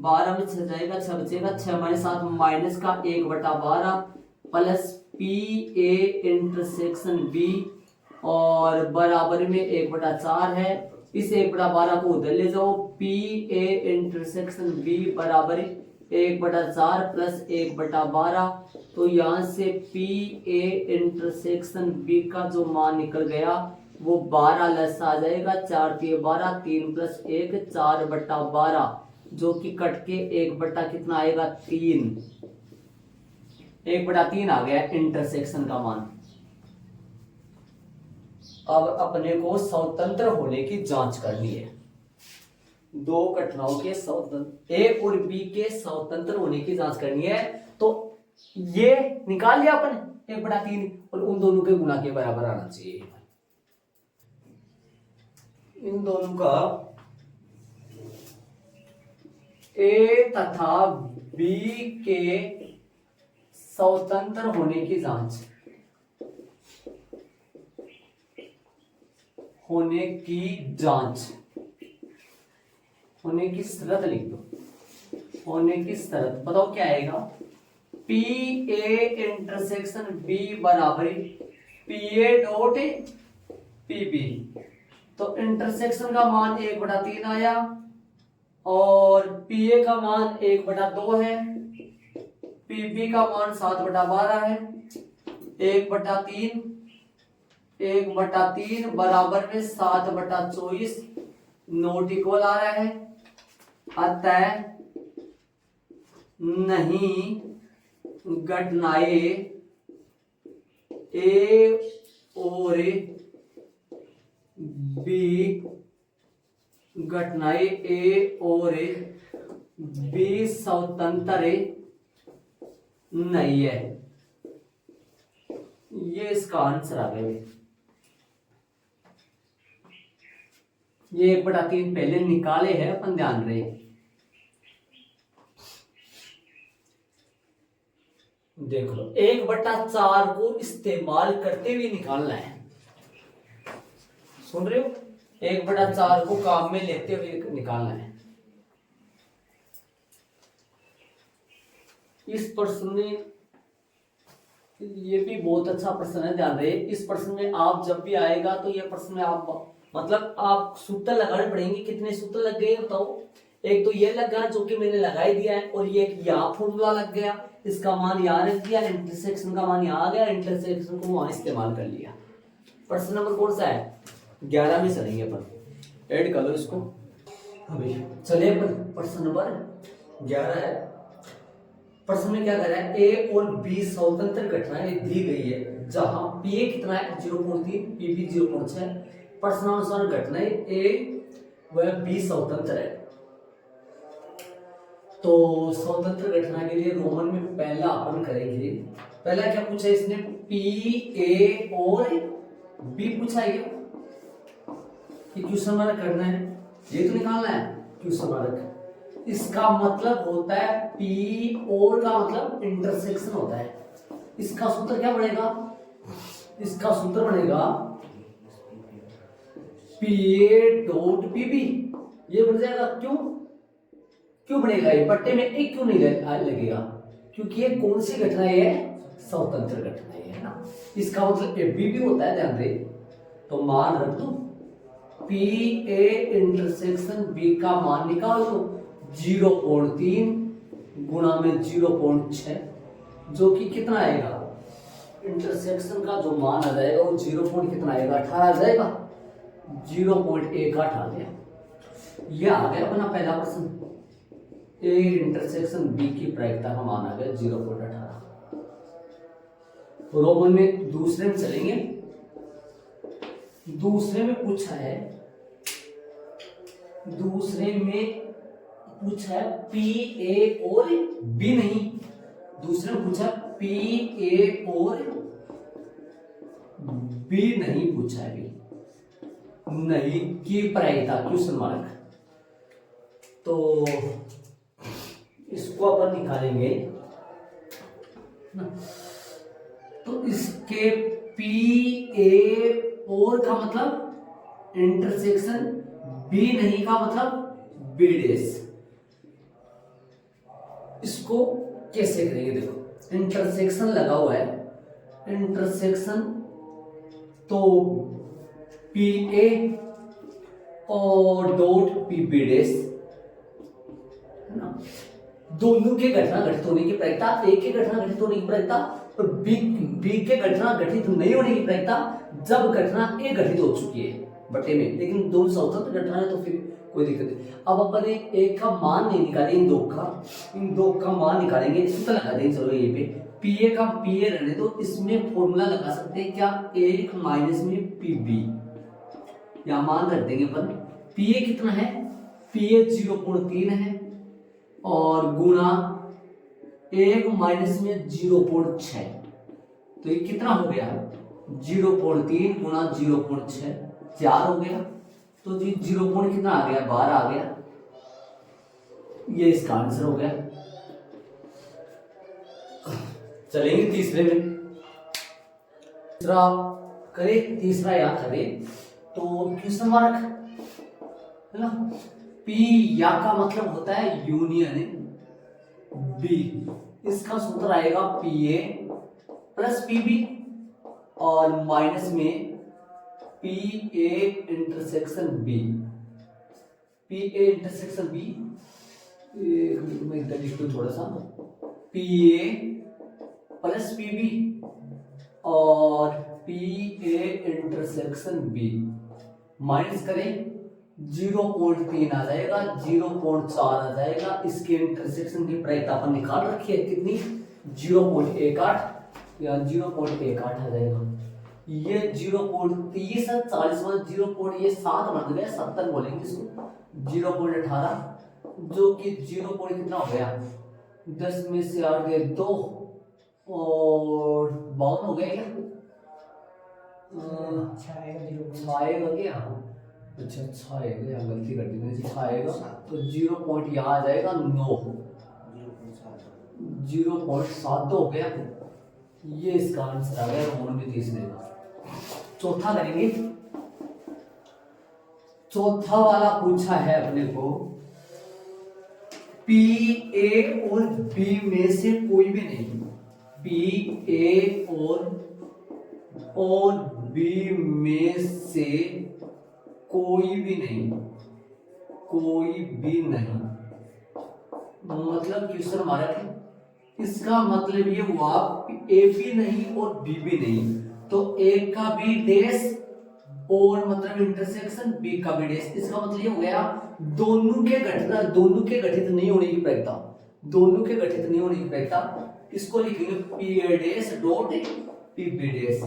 12 में 6 जाएगा, 6 बचेगा, 6 माइनस 7 माइनस का 1/12 plus P A intersection B और बराबर में 1/4 है। इस 1/12 को उधर ले जाओ, पी ए इंटरसेक्शन बी बराबर 1/4 प्लस 1/12, तो यहां से पी ए इंटरसेक्शन बी का जो मान निकल गया वो 12 लेस आ जाएगा, 4 के 12, 3 प्लस 1 4/12, जो कि कट के 1 कितना आएगा 3, 1/3 आ गया इंटरसेक्शन का मान। अब अपने को स्वतंत्र होने की जांच करनी है, दो घटनाओं के स्वतंत्र, ए और बी के स्वतंत्र होने की जांच करनी है। तो ये निकाल लिया अपन 1/3 और उन दोनों के गुणा के बराबर आना चाहिए, इन दोनों का ए तथा बी के स्वतंत्र होने की जांच, होने की शर्त लिख दो, होने की शर्त बताओ क्या आएगा, पी ए इंटरसेक्शन बी बराबर P A dot P B, तो इंटरसेक्शन का मान 1/3 आया और पी ए का मान 1/2 है, पीबी का मान 7/12 है, 1/3, 1/3 बराबर में 7/24 नोट इक्वल आ रहा है। अतः नहीं घटनाएं ए और बी, घटनाएं ए और बी स्वतंत्र नहीं है। ये इसका आंसर आ गया। ये 1/3 पहले निकाले हैं अपन, ध्यान रहे। देख लो 1/4 को इस्तेमाल करते हुए निकालना है। सुन रहे हो? 1/4 को काम में लेते हुए निकालना है। इस प्रश्न में, ये भी बहुत अच्छा प्रश्न है, ध्यान रहे। इस प्रश्न में आप जब भी आएगा तो ये प्रश्न में आप मतलब आप सूत्र लगाने पड़ेंगे। कितने सूत्र लग गए बताओ? एक तो ये लगा जो कि मैंने लगा ही दिया है, और ये यहाँ फॉर्मूला लग गया, इसका मान यहाँ रख दिया, इंटरसेक्शन का मान यहाँ आ गया, इंटरसेक्शन को वहां इस्तेमाल कर लिया। प्रश्न नंबर कौन सा है? 11 में चलेंगे अपन, ऐड कर लो इसको अभी। चलिए प्रश्न नंबर 11 है। प्रश्न में क्या कर रहा है? ए और बी स्वतंत्र घटनाएं दी गई है, जहां पी ए कितना है 0.3, पी बी 0.6। प्रश्नानुसार घटनाएं ए व बी स्वतंत्र है। तो स्वतंत्र घटना के लिए रोमन में पहला अपन करेंगे। पहला क्या पूछा इसने? पी ए और बी पूछा है कि क्वेश्चन मार्क करना है, ये तो निकालना है क्वेश्चन मार्क। इसका मतलब होता है पी और का मतलब इंटरसेक्शन होता है। इसका सूत्र क्या बनेगा? इसका सूत्र बनेगा P A dot P B. ये बन जाएगा। क्यों क्यों बनेगा? ये पट्टे में एक क्यों नहीं लगेगा? क्योंकि ये कौन सी घटना है? स्वतंत्र घटना है ना। इसका मतलब ए बी भी होता है, ध्यान दे। तो मान रख दो पी ए इंटरसेक्शन बी का मान निकाल दो 0.3 गुणा में 0.6, जो कि कितना आएगा? इंटरसेक्शन का जो मान आ जाएगा वो 0. कितना आएगा? 18 आ जाएगा। 0.18 आ गया। ये आ गया अपना पहला प्रश्न। ए इंटरसेक्शन बी की प्रायिकता का मान आ गया 0.18। रोमन में दूसरे में चलेंगे। दूसरे में पूछा है, पी ए और बी नहीं, दूसरे में पूछा पी ए और बी नहीं पूछा है, बी नहीं की प्रायिकता क्वेश्चन मार्क। तो इसको अपन निकालेंगे ना। तो इसके पी ए और का मतलब इंटरसेक्शन बी नहीं का मतलब बी डेस। इसको कैसे करेंगे? देखो इंटरसेक्शन लगा हुआ है, इंटरसेक्शन तो पी ए और डॉट पी बी डेस है ना। दोनों के घटना घटित होने की प्रायिकता, ए के घटना घटित होने की प्रायिकता और बी के घटना घटित नहीं होने की प्रायिकता जब घटना ए घटित हो चुकी है बटे में। लेकिन दोनों स्वतंत्र घटना है तो फिर कोई दिक्कत नहीं। अब अपन एक का मान नहीं निकाले, इन दो का मान निकालेंगे। सूत्र लगा देंगे। चलो ये पे पी ए का पी ए रहने दो, इसमें फॉर्मूला लगा सकते हैं क्या? 1 माइनस में पी बी, यहाँ मान रख देंगे अपन। पी ए कितना है? पी ए 0.3 है और गुणा 1 माइनस में 0.6, तो ये कितना हो गया? 0.3 गुणा 0.6 4 हो गया। तो जी 0. कितना आ गया? 12 आ गया। ये इसका आंसर हो गया। चलेंगे तीसरे में। तीसरा करें, तीसरा याद करें तो क्वेश्चन मार्क है ना। पी या का मतलब होता है यूनियन बी। इसका सूत्र आएगा P A plus P B और माइनस में P A intersection B. P A intersection B, मैं इधर लिख दूं थोड़ा सा। P A plus P B और P A intersection B minus करें 0.3 आ जाएगा, 0.4 आ जाएगा। इसके इंटरसेक्शन की प्रायिकता अपन निकाल रखी है कितनी, 0.18 या 0.18 आ जाएगा। ये 0.30 40 में 0.7 बन गया, 70 बोलेंगे इसको, 0.18 जो कि 0. कितना हो गया, 10 में से 8 गए 2 और 52 हो गया क्या, आएगा क्या, अच्छा आएगा, यहाँ गलती कर दी मैंने, आएगा तो 0. यहाँ आ जाएगा 9, 0.7 हो गया। ये इसका आंसर आ गया, रोमन में 30 देगा। चौथा करेंगे, चौथा वाला पूछा है अपने को, पी ए और बी में से कोई भी नहीं, पी ए और बी में से कोई भी नहीं, कोई भी नहीं, मतलब क्वेश्चन हमारा है, इसका मतलब ये हुआ ए भी नहीं और बी भी नहीं, तो ए का भी डैश और मतलब इंटरसेक्शन बी का भी डैश, इसका मतलब ये हो गया दोनों के गठित नहीं होने की प्रायिकता, दोनों के गठित नहीं होने की प्रायिकता, इसको लिखेंगे P A dash dot P B dash.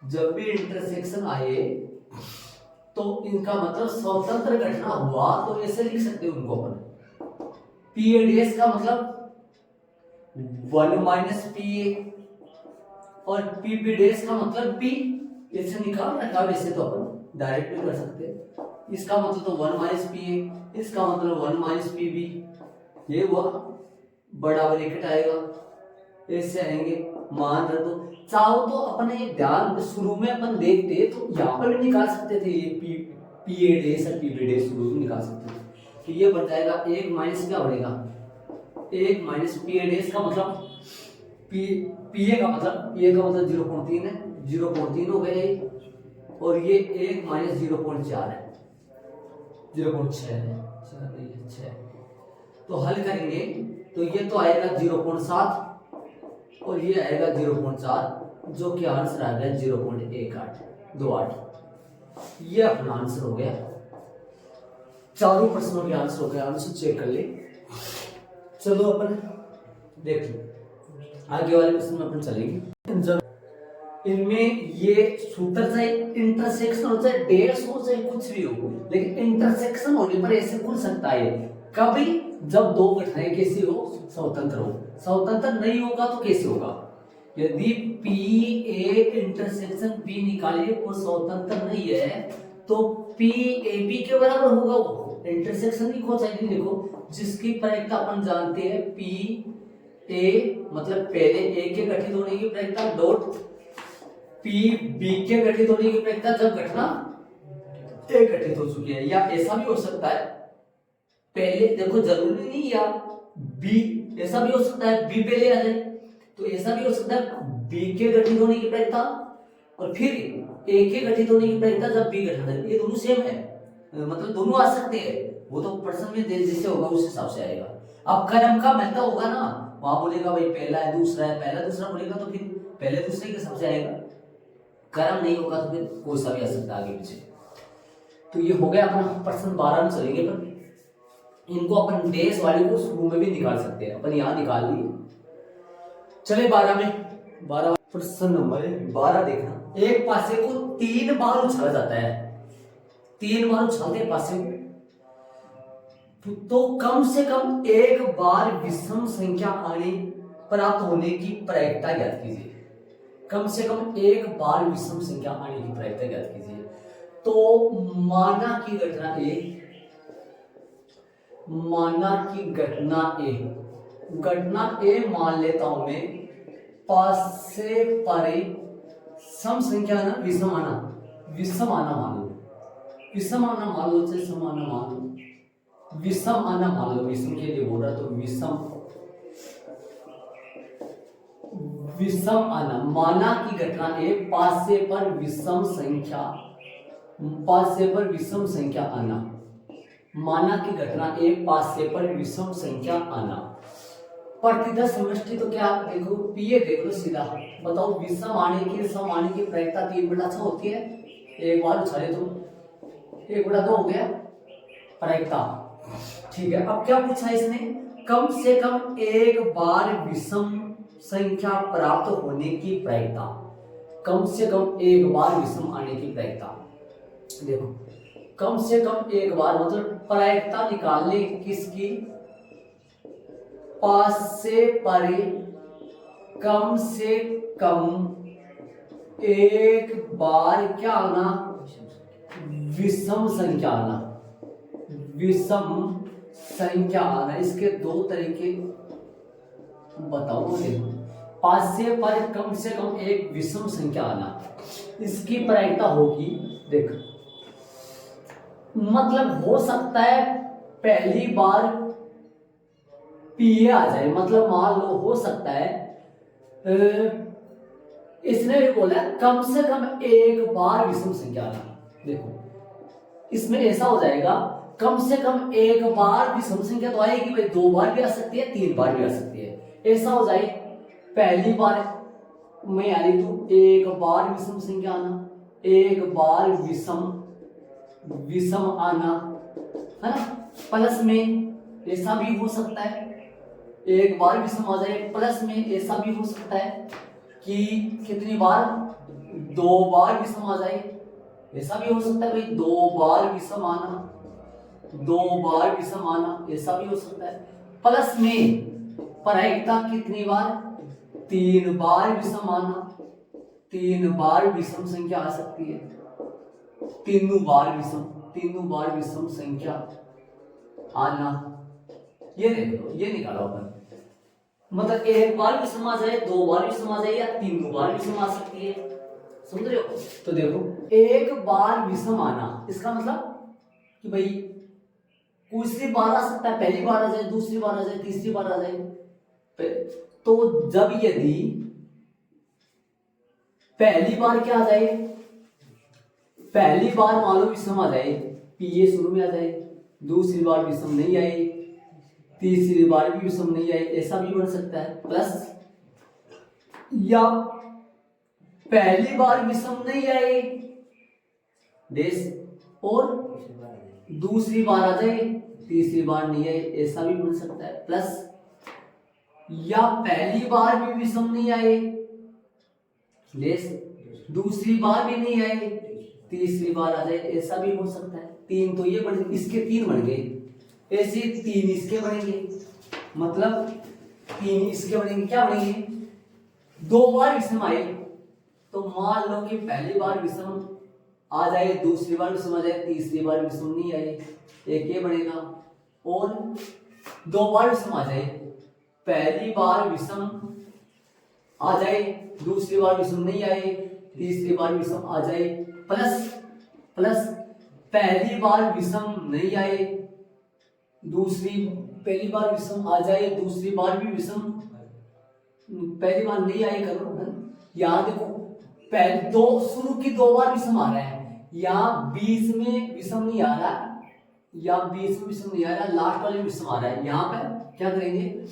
जब भी इंटरसेक्शन आए तो इनका मतलब स्वतंत्र घटना हुआ, तो ऐसे लिख सकते हैं उनको अपन, पी ए डैश का मतलब 1 माइनस पी ए और पी बी डैश का मतलब पी, ऐसे निकाल रखा है, वैसे तो अपन डायरेक्ट भी कर सकते हैं, इसका मतलब तो 1 माइनस पी ए, इसका मतलब 1 माइनस पी बी, ये हुआ, बड़ा ब्रैकेट आएगा, ऐसे आएंगे, मान रहे तो चाहो तो अपने ये ध्यान शुरू में अपन देखते तो यहाँ पर भी निकाल सकते थे, ये पी ए डैश और पी बी डैश शुरू में निकाल सकते थे, तो ये बन जाएगा 1 माइनस क्या बढ़ेगा, 1 माइनस पी ए डैश का मतलब पी ए का मतलब 0.3 है, 0.3 हो गया ये, और ये 1 माइनस 0.4 है, 0.6 है, 6, तो हल करेंगे तो ये तो आएगा 0.7 और ये आएगा 0.4, जो कि आंसर आ गया 0.1828। ये अपना आंसर हो गया, चारों प्रश्नों के आंसर हो गए, आंसर चेक कर ले। चलो अपन देख लो आगे वाले प्रश्न में अपन चलेंगे। जब इनमें ये सूत्र चाहे इंटरसेक्शन हो, चाहे डैश हो, चाहे कुछ भी हो, लेकिन इंटरसेक्शन होने पर ऐसे खुल सकता है कभी, जब दो घटनाएं कैसी हो, स्वतंत्र हो, स्वतंत्र नहीं होगा तो कैसे होगा, यदि पी ए इंटरसेक्शन पी निकाले और स्वतंत्र नहीं है तो पी ए बी के बराबर होगा, वो इंटरसेक्शन लिखो चाहे लिखो, जिसकी प्रायिकता अपन जानते हैं पी ए मतलब पहले ए के गठित होने की प्रायिकता डॉट पी बी के गठित होने की प्रायिकता जब घटना ए गठित हो चुकी है, या ऐसा भी हो सकता है पहले, देखो जरूरी नहीं या बी, ऐसा भी हो सकता है बी पहले आ जाए, तो ऐसा भी हो सकता है बी के गठित होने की प्रायिकता और फिर ए के गठित होने की प्रायिकता जब बी गठित है, ये दोनों सेम है, मतलब दोनों आ सकते हैं, वो तो प्रश्न में जैसे होगा उस हिसाब से आएगा। अब क्रम का महत्व होगा ना, वहां बोलेगा भाई पहला है दूसरा है, पहला दूसरा बोलेगा तो फिर पहले दूसरे के हिसाब से आएगा, क्रम नहीं होगा तो फिर कोई सा भी आ सकता है आगे पीछे। तो ये हो गया अपना प्रश्न 12 में चलेंगे, पर इनको अपन डैश वाले को शुरू में भी निकाल सकते हैं, अपन यहाँ निकाल लिए। चले 12 में, 12 प्रश्न नंबर 12 देखना, एक पासे को 3 बार उछाला जाता है, 3 बार उछालते पासे को, तो कम से कम एक बार विषम संख्या आने प्राप्त होने की प्रायिकता ज्ञात कीजिए, कम से कम एक बार विषम संख्या आने की प्रायिकता ज्ञात कीजिए। तो माना की घटना ए, घटना ए मान लेता हूं मैं, पासे परे सम संख्या ना विषम आना मान लो, विषम आना मान लो, चाहे सम आना मान लो, विषम आना मान लो, विषम के लिए बोल रहा तो विषम आना, माना की घटना ए पासे पर विषम संख्या आना, माना की घटना ए पासे पर विषम संख्या आना, प्रतिदश समष्टि तो क्या देखो पीए देख लो सीधा, बताओ विषम आने की प्रायिकता 3/6 होती है। एक बार उछाले तो 1/2 हो गया प्रायिकता। ठीक है, अब क्या पूछा इसने, कम से कम एक बार विषम संख्या प्राप्त होने की प्रायिकता, कम से कम एक बार विषम आने की प्रायिकता। देखो कम से कम एक बार मतलब प्रायिकता निकालने किसकी, पास से परे कम से कम एक बार क्या आना, विषम संख्या आना, विषम संख्या आना। इसके दो तरीके बताओ, देखो पास से पर कम से कम एक विषम संख्या आना, इसकी प्रायिकता होगी, देख मतलब हो सकता है पहली बार पीए आ जाए, मतलब मान लो हो सकता है इसने भी बोला कम से कम एक बार विषम संख्या आना। देखो इसमें ऐसा हो जाएगा कम से कम एक बार विषम संख्या तो आएगी भाई, 2 बार भी आ सकती है 3 बार भी आ सकती है। ऐसा हो जाए पहली बार में आ रही तो एक बार विषम संख्या आना, एक बार विषम आना, है ना, प्लस में ऐसा भी हो सकता है एक बार विषम आ जाए, प्लस में ऐसा भी हो सकता है कि कितनी बार 2 बार विषम आ जाए, ऐसा भी हो सकता है भाई 2 बार विषम आना, 2 बार विषम आना, ऐसा भी हो सकता है। प्लस में प्रायिकता कितनी बार, 3 बार विषम आना, 3 बार विषम संख्या आ सकती है, तीनों बार विषम संख्या आना। ये देख लो, ये निकालो अपन, मतलब एक बार विषम आ जाए, 2 बार विषम आ जाए या 3 बार विषम आ सकती है, समझ रहे हो। तो देखो एक बार विषम आना इसका मतलब कि भाई दूसरी बार आ सकता है, पहली बार आ जाए, दूसरी बार आ जाए, तीसरी बार आ जाए। तो जब यदि पहली बार क्या आ जाए, पहली बार मान लो विषम आ जाए, पीए शुरू में आ जाए, दूसरी बार विषम नहीं आए, तीसरी बार भी विषम नहीं आए, ऐसा भी बन सकता है। प्लस या पहली बार विषम नहीं आए देश और दूसरी बार आ जाए, तीसरी बार नहीं आए, ऐसा भी बन सकता है। प्लस या पहली बार भी विषम नहीं आए देश, दूसरी बार भी नहीं आए, तीसरी बार आ जाए, ऐसा भी हो सकता है। 3 तो ये बन, इसके 3 बन गए, ऐसे 3 इसके बनेंगे, मतलब 3 इसके बनेंगे, क्या बनेंगे 2 बार विषम आए तो मान लो कि पहली बार विषम आ जाए, दूसरी बार विषम आ जाए, तीसरी बार विषम नहीं आए, एक ये बनेगा। और 2 बार विषम आ जाए, पहली बार विषम आ जाए, दूसरी बार विषम नहीं आए, तीसरी बार विषम आ जाए, प्लस पहली बार विषम नहीं आए, पहली बार विषम आ जाए, दूसरी बार भी विषम, पहली बार नहीं आए करो है? यहाँ देखो पहले शुरू की 2 बार विषम आ रहा है, यहाँ बीच में विषम नहीं आ रहा, या बीच में विषम नहीं आ रहा, लास्ट वाले में विषम आ रहा है। यहाँ पर क्या करेंगे,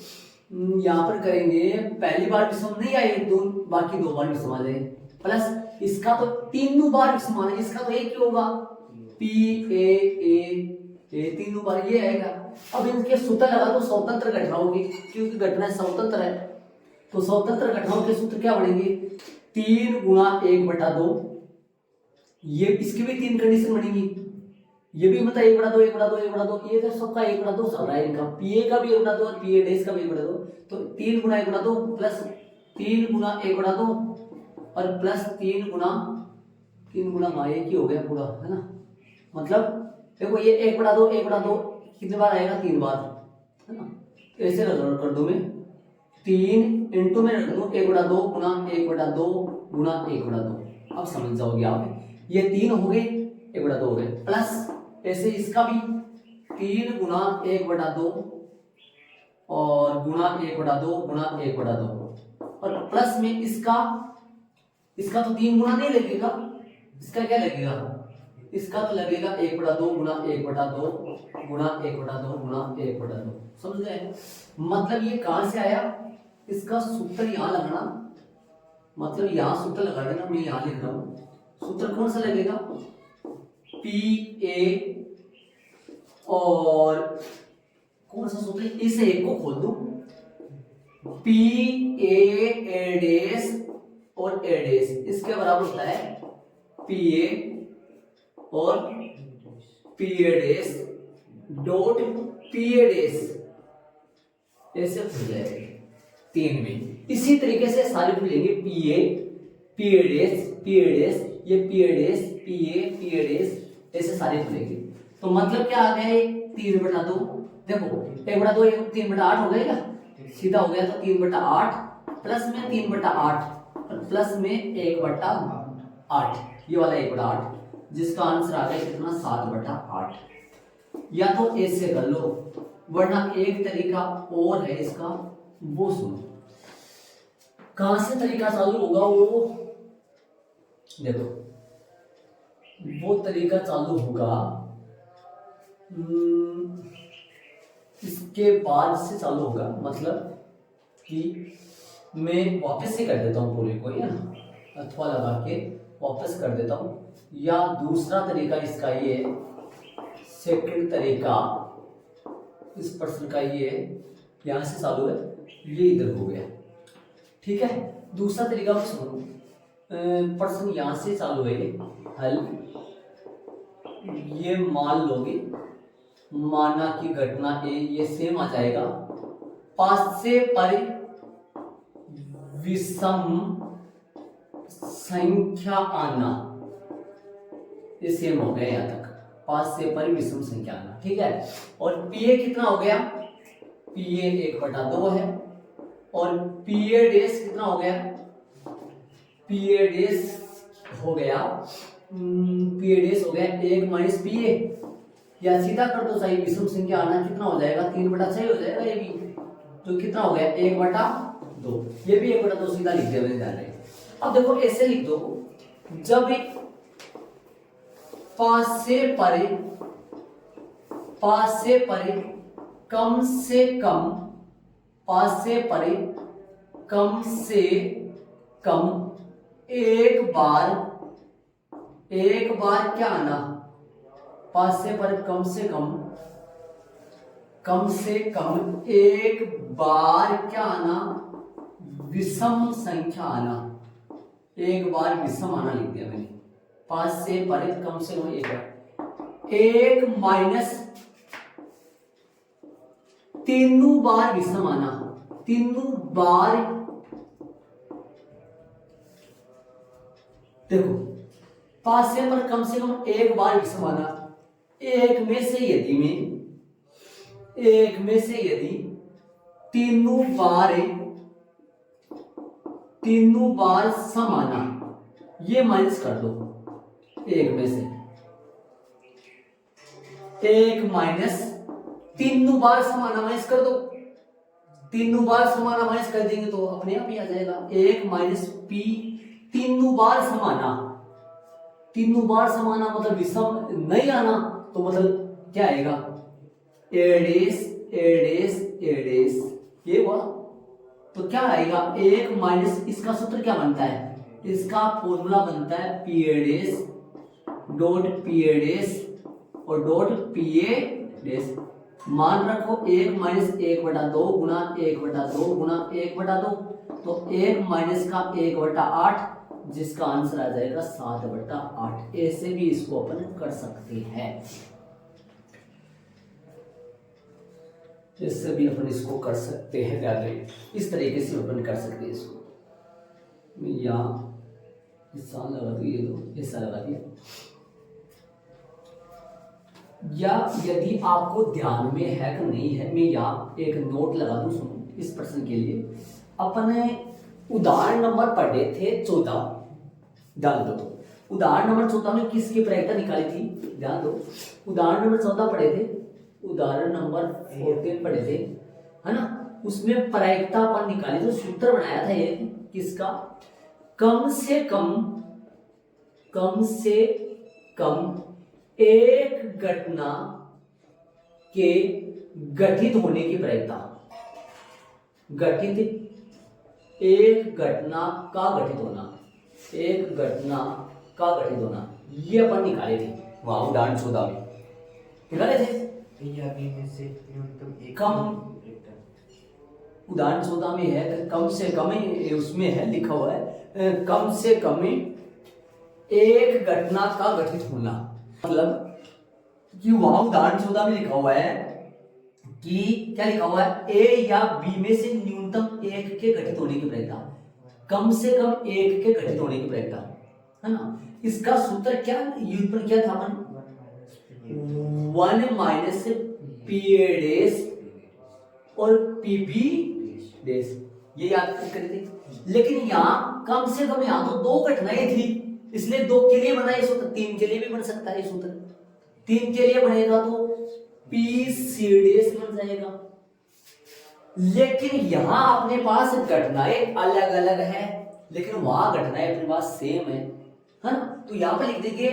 यहाँ पर करेंगे पहली बार विषम नहीं आए, बाकी 2 बार विषम आ जाए, प्लस इसका तो 3 बार विषम आना, इसका तो एक ही होगा पी ए 3 बार ये आएगा। अब इनके सूत्र लगा तो स्वतंत्र घटनाओं की, क्योंकि घटना स्वतंत्र है तो स्वतंत्र घटनाओं के सूत्र क्या बनेंगे, 3 गुणा 1/2, ये इसकी भी 3 कंडीशन बनेगी, ये भी मतलब 1/2 ये तो सबका 1/2 चल रहा है इनका, पीए का भी 1/2 और पीए डेस का भी 1/2, तो 3 गुणा 1/2 प्लस 3 गुणा 1/2 और प्लस 3 गुणा एक ही हो गया पूरा, है ना। मतलब देखो ये 1/2 कितनी बार आएगा, 3 बार, है ना। ऐसे कर दो मैं 3 इंटू में रख दूं 1/2 गुणा 1/2 गुणा 1/2, अब समझ जाओगे आप, ये 3 हो गए 1/2 हो गए, प्लस ऐसे इसका भी 3 गुणा 1/2 और गुणा 1/2 गुणा 1/2 और प्लस में इसका तो 3 गुणा नहीं लगेगा, इसका क्या लगेगा इसका तो लगेगा 1/2 गुना 1/2 गुना 1/2 गुना 1/2। समझ गए? मतलब ये कहां से आया, इसका सूत्र यहां लगना, मतलब यहां सूत्र लगा देना, मैं यहां लिख रहा हूं। सूत्र कौन सा लगेगा, पी ए, और कौन सा सूत्र, इस एक को खोल दूं, पी ए डेस और ए डेस इसके बराबर होता है पी ए और P A dash dot P A dash, ऐसे खुल जाएगा 3 में। इसी तरीके से सारे खुलेंगे, पी ए डेस, ये P A dash, P A dash, ऐसे सारे खुलेंगे। तो मतलब क्या आ गया, 3/2, देखो 1/2 3/8 हो गया क्या, सीधा हो गया। तो 3/8 प्लस में 3/8 प्लस में 1/8, ये वाला 1/8, जिसका आंसर आ गया कितना, 7/8। या तो ऐसे कर लो, वरना एक तरीका और है इसका, वो सुनो। कहां से तरीका चालू होगा, वो देखो, वो तरीका चालू होगा इसके बाद से चालू होगा। मतलब कि मैं वापस से कर देता हूं पूरे को, है ना, अथवा लगा के वापस कर देता हूं। या दूसरा तरीका इसका ये, सेकंड तरीका इस प्रश्न का ये है, यहां से चालू है, ये इधर हो गया, ठीक है। दूसरा तरीका मैं सुनो, प्रश्न यहां से चालू है, हल ये मान लोगे, माना कि घटना ए, ये सेम आ जाएगा, पासे पर विषम संख्या आना, ये सेम हो गया यहां तक, पासे पर विषम संख्या आना, ठीक है। और पीए कितना हो गया, पीए 1/2 है, और पीए डेस कितना हो गया, पीए डेस हो गया, पीए डेस हो गया 1 माइनस पीए, या सीधा कर दो सही, विषम संख्या आना कितना हो जाएगा, 3/6 हो जाएगा ये भी, तो कितना हो गया 1/2, ये भी 1/2 सीधा लिख दिया मैंने, ध्यान रहे। अब देखो ऐसे लिख दो, जब पासे पर कम से कम, पासे पर कम से कम एक बार क्या आना, पासे पर कम से कम एक बार क्या आना, विषम संख्या आना, एक बार विषम आना लिख दिया मैंने, पासे पर कम से कम एक बार, 1 माइनस तीनों बार विषम आना, तीनों बार, देखो पासे पर कम से कम एक बार विषम आना, एक में से यदि तीनों बार सम आना, ये माइनस कर दो, एक में से एक माइनस तीनों बार सम आना माइनस कर दो, तीनों बार सम आना माइनस कर देंगे तो अपने आप ही आ जाएगा, 1 माइनस पी, तीनों बार समाना, तीनों बार समाना मतलब विषम नहीं आना, तो मतलब क्या आएगा, एडेस एडेस एडेस, ये हुआ। तो क्या आएगा, 1 माइनस, इसका सूत्र क्या बनता है, इसका फॉर्मूला बनता है पी एडेस डॉट पी एडेस और डॉट पी एडेस। मान रखो 1 माइनस 1/2 गुना 1/2 गुना 1/2, तो 1 माइनस का 1/8, जिसका आंसर आ जाएगा 7/8। ऐसे भी इसको अपन कर सकते हैं, इससे भी अपन इसको कर सकते हैं, ध्यान रखिए, इस तरीके से अपन कर सकते हैं इसको। यहाँ हिस्सा लगा दिए, ये दो हिस्सा लगा दिया। या यदि आपको ध्यान में है कि नहीं है, मैं यहाँ एक नोट लगा दूं, सुनो, इस प्रश्न के लिए अपने उदाहरण नंबर पढ़े थे 14, ध्यान दो। उदाहरण नंबर 14 में किसकी प्रायिकता निकाली थी, ध्यान दो। उदाहरण नंबर 14 पढ़े थे, उदाहरण नंबर 14 पढ़े थे, है ना, उसमें प्रायिकता अपन निकाली, जो सूत्र बनाया था ये किसका, कम से कम एक घटना के गठित होने की प्रायिकता, गठित, एक घटना का गठित होना, एक घटना का गठित होना, ये अपन निकाले थे वहां उदाहरण 14 में निकाले थे। में से न्यूनतम एक कम, उदाहरण 14 में है तो कम से कम ही उसमें है लिखा हुआ है कम से कम एक घटना का गठित होना, मतलब कि वहां उदाहरण 14 में लिखा हुआ है कि क्या लिखा हुआ है, ए या बी में से न्यूनतम एक के घटित होने की प्रायिकता, कम से कम एक के घटित होने की प्रायिकता, है ना। इसका सूत्र क्या, व्युत्पन्न क्या था अपन, 1 माइनस पी ए डेस और पी बी डेस, ये याद कर थे। लेकिन यहाँ कम से कम यहाँ तो दो घटनाएं थी, इसलिए दो के लिए बना ये सूत्र, तीन के लिए भी बन सकता है ये सूत्र, तीन के लिए बनेगा तो पी सी डेस बन जाएगा। लेकिन यहां अपने पास घटनाएं अलग अलग है, लेकिन वहां घटनाएं अपने पास सेम है ना। तो यहां पर लिख देंगे,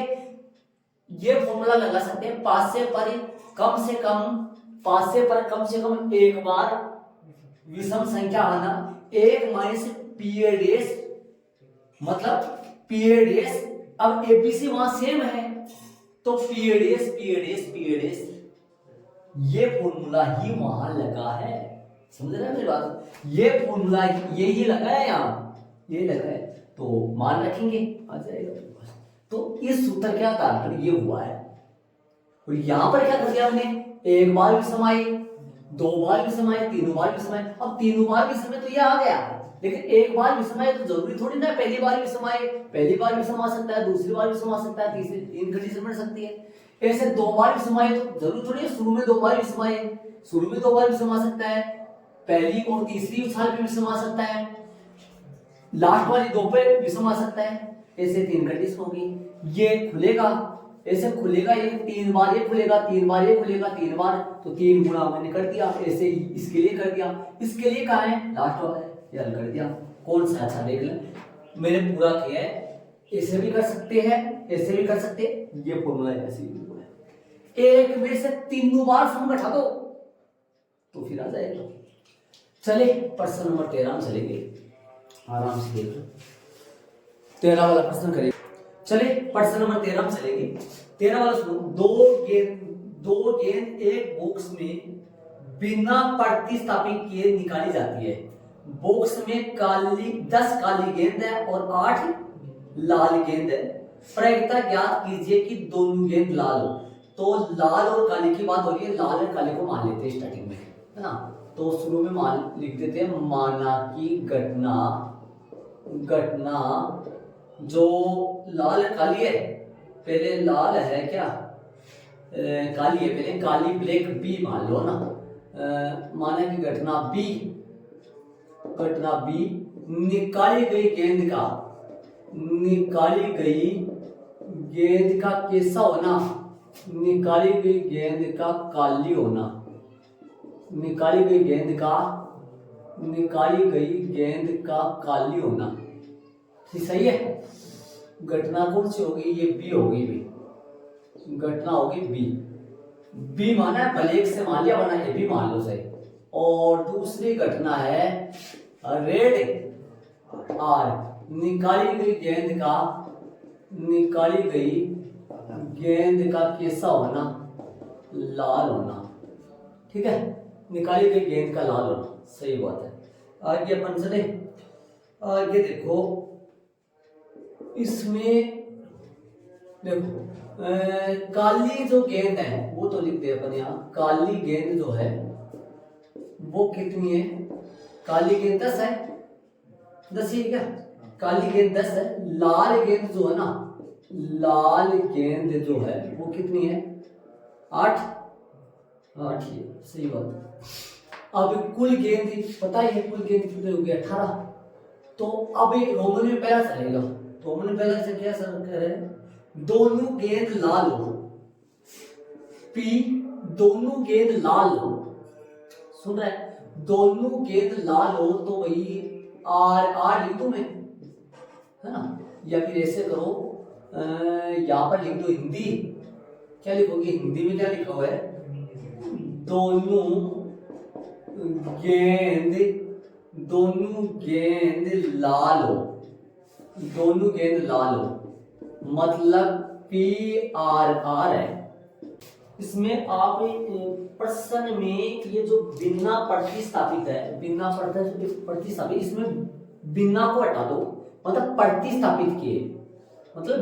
ये फॉर्मूला लगा सकते हैं, पासे पर कम से कम, पासे पर कम से कम एक बार विषम संख्या आना, एक माइनस पी ए डेस, मतलब पी ए डेस, अब एबीसी वहां सेम है तो P A dash P A dash P A dash, ये फॉर्मूला ही वहां लगा है, समझ रहे हैं मेरी बात, ये फॉर्मूला ये लगा है यहाँ, ये लगा है, तो मान रखेंगे आ जाएगा। तो इस सूत्र का तात्पर्य ये हुआ है। और यहां पर क्या कर दिया हमने, एक बार भी समाये, दो बार भी समाये, तीनों बार भी समाये। अब तीनों बार भी समय तो ये आ गया, लेकिन एक बार भी समाये तो जरूरी थोड़ी ना पहली बार भी समाये, पहली बार भी समा सकता है, दूसरी बार भी समा सकता है, तीसरी, तीन कंडीशन बन सकती है। ऐसे दो बार भी समाये तो जरूरी थोड़ी है शुरू में दो बार भी समाये, शुरू में दो बार भी समा सकता है, पहली और तीसरी साल में भी समा सकता है, लास्ट वाली दो पे भी समा सकता है। ऐसे तीन कंडीशन होगी, ये खुलेगा, ऐसे खुलेगा, ये तीन बार ये खुलेगा, तीन बार ये खुलेगा, तीन बार, तो तीन गुणा मैंने कर दिया, ऐसे इसके लिए कर दिया, इसके लिए कहा है लास्ट वाला है, ये हल कर दिया। कौन सा अच्छा देख लें, मैंने पूरा किया है, ऐसे भी कर सकते हैं, ऐसे भी कर सकते हैं, ये फॉर्मूला है, ऐसे भी है। एक में से तीनों बार सम घटा दो तो फिर आ जाएगा। चले प्रश्न नंबर 13 में चलेंगे, आराम से देख लो, 13 वाला प्रश्न करेंगे। चले प्रश्न नंबर 13 में चलेंगे। 13 वाला सुनो, दो गेंद एक बॉक्स में बिना प्रतिस्थापित किए निकाली जाती है। बॉक्स में 10 काली गेंद है और 8 लाल गेंद है। प्रायिकता ज्ञात कीजिए कि दोनों गेंद लाल हो। तो लाल और काली की बात हो रही है, लाल और काली को मान लेते हैं स्टार्टिंग में, है ना। तो शुरू में मान लिख देते हैं, माना कि घटना जो लाल काली है, पहले लाल है क्या, काली है पहले, काली ब्लैक बी मान लो ना। माना कि घटना बी निकाली गई गेंद का कैसा होना, निकाली गई गेंद का काली होना, निकाली गई गेंद का काली होना, ठीक सही है। घटना कौन सी होगी, ये बी होगी, बी घटना होगी, बी माना है ब्लैक से मान लिया, बना ए बी मान लो सही। और दूसरी घटना है रेड आर, निकाली गई गेंद का कैसा होना, लाल होना, ठीक है, निकाली गई गेंद का लाल होना, सही बात है। आगे अपन चले, आगे देखो, इसमें देखो काली जो गेंद है वो तो लिख दे अपन यहाँ, काली गेंद जो है वो कितनी है, काली गेंद 10 है, 10 ही है क्या, काली गेंद 10 है। लाल गेंद जो है ना, लाल गेंद जो है वो कितनी है, 8 ही, सही बात। अब कुल गेंद पता है, कुल गेंद कितनी होगी, 18। तो अब रोमन में पहला चलेगा, रोमन में पहला से क्या सर कह रहे हैं, दोनों गेंद लाल हो, पी दोनों गेंद लाल हो, सुन रहे हैं, दोनों गेंद लाल हो तो वही आर लिख दो मैं, है ना, या फिर ऐसे करो, यहां पर लिख दो हिंदी, क्या लिखोगे? हिंदी में क्या लिखा हुआ है? दोनों गेंद लाल हो, दोनों गेंद लाल हो, मतलब PRR है। इसमें आप प्रश्न में ये जो बिना प्रतिस्थापित है, बिना प्रतिस्थापित, इसमें बिना को हटा दो, मतलब प्रतिस्थापित किए, मतलब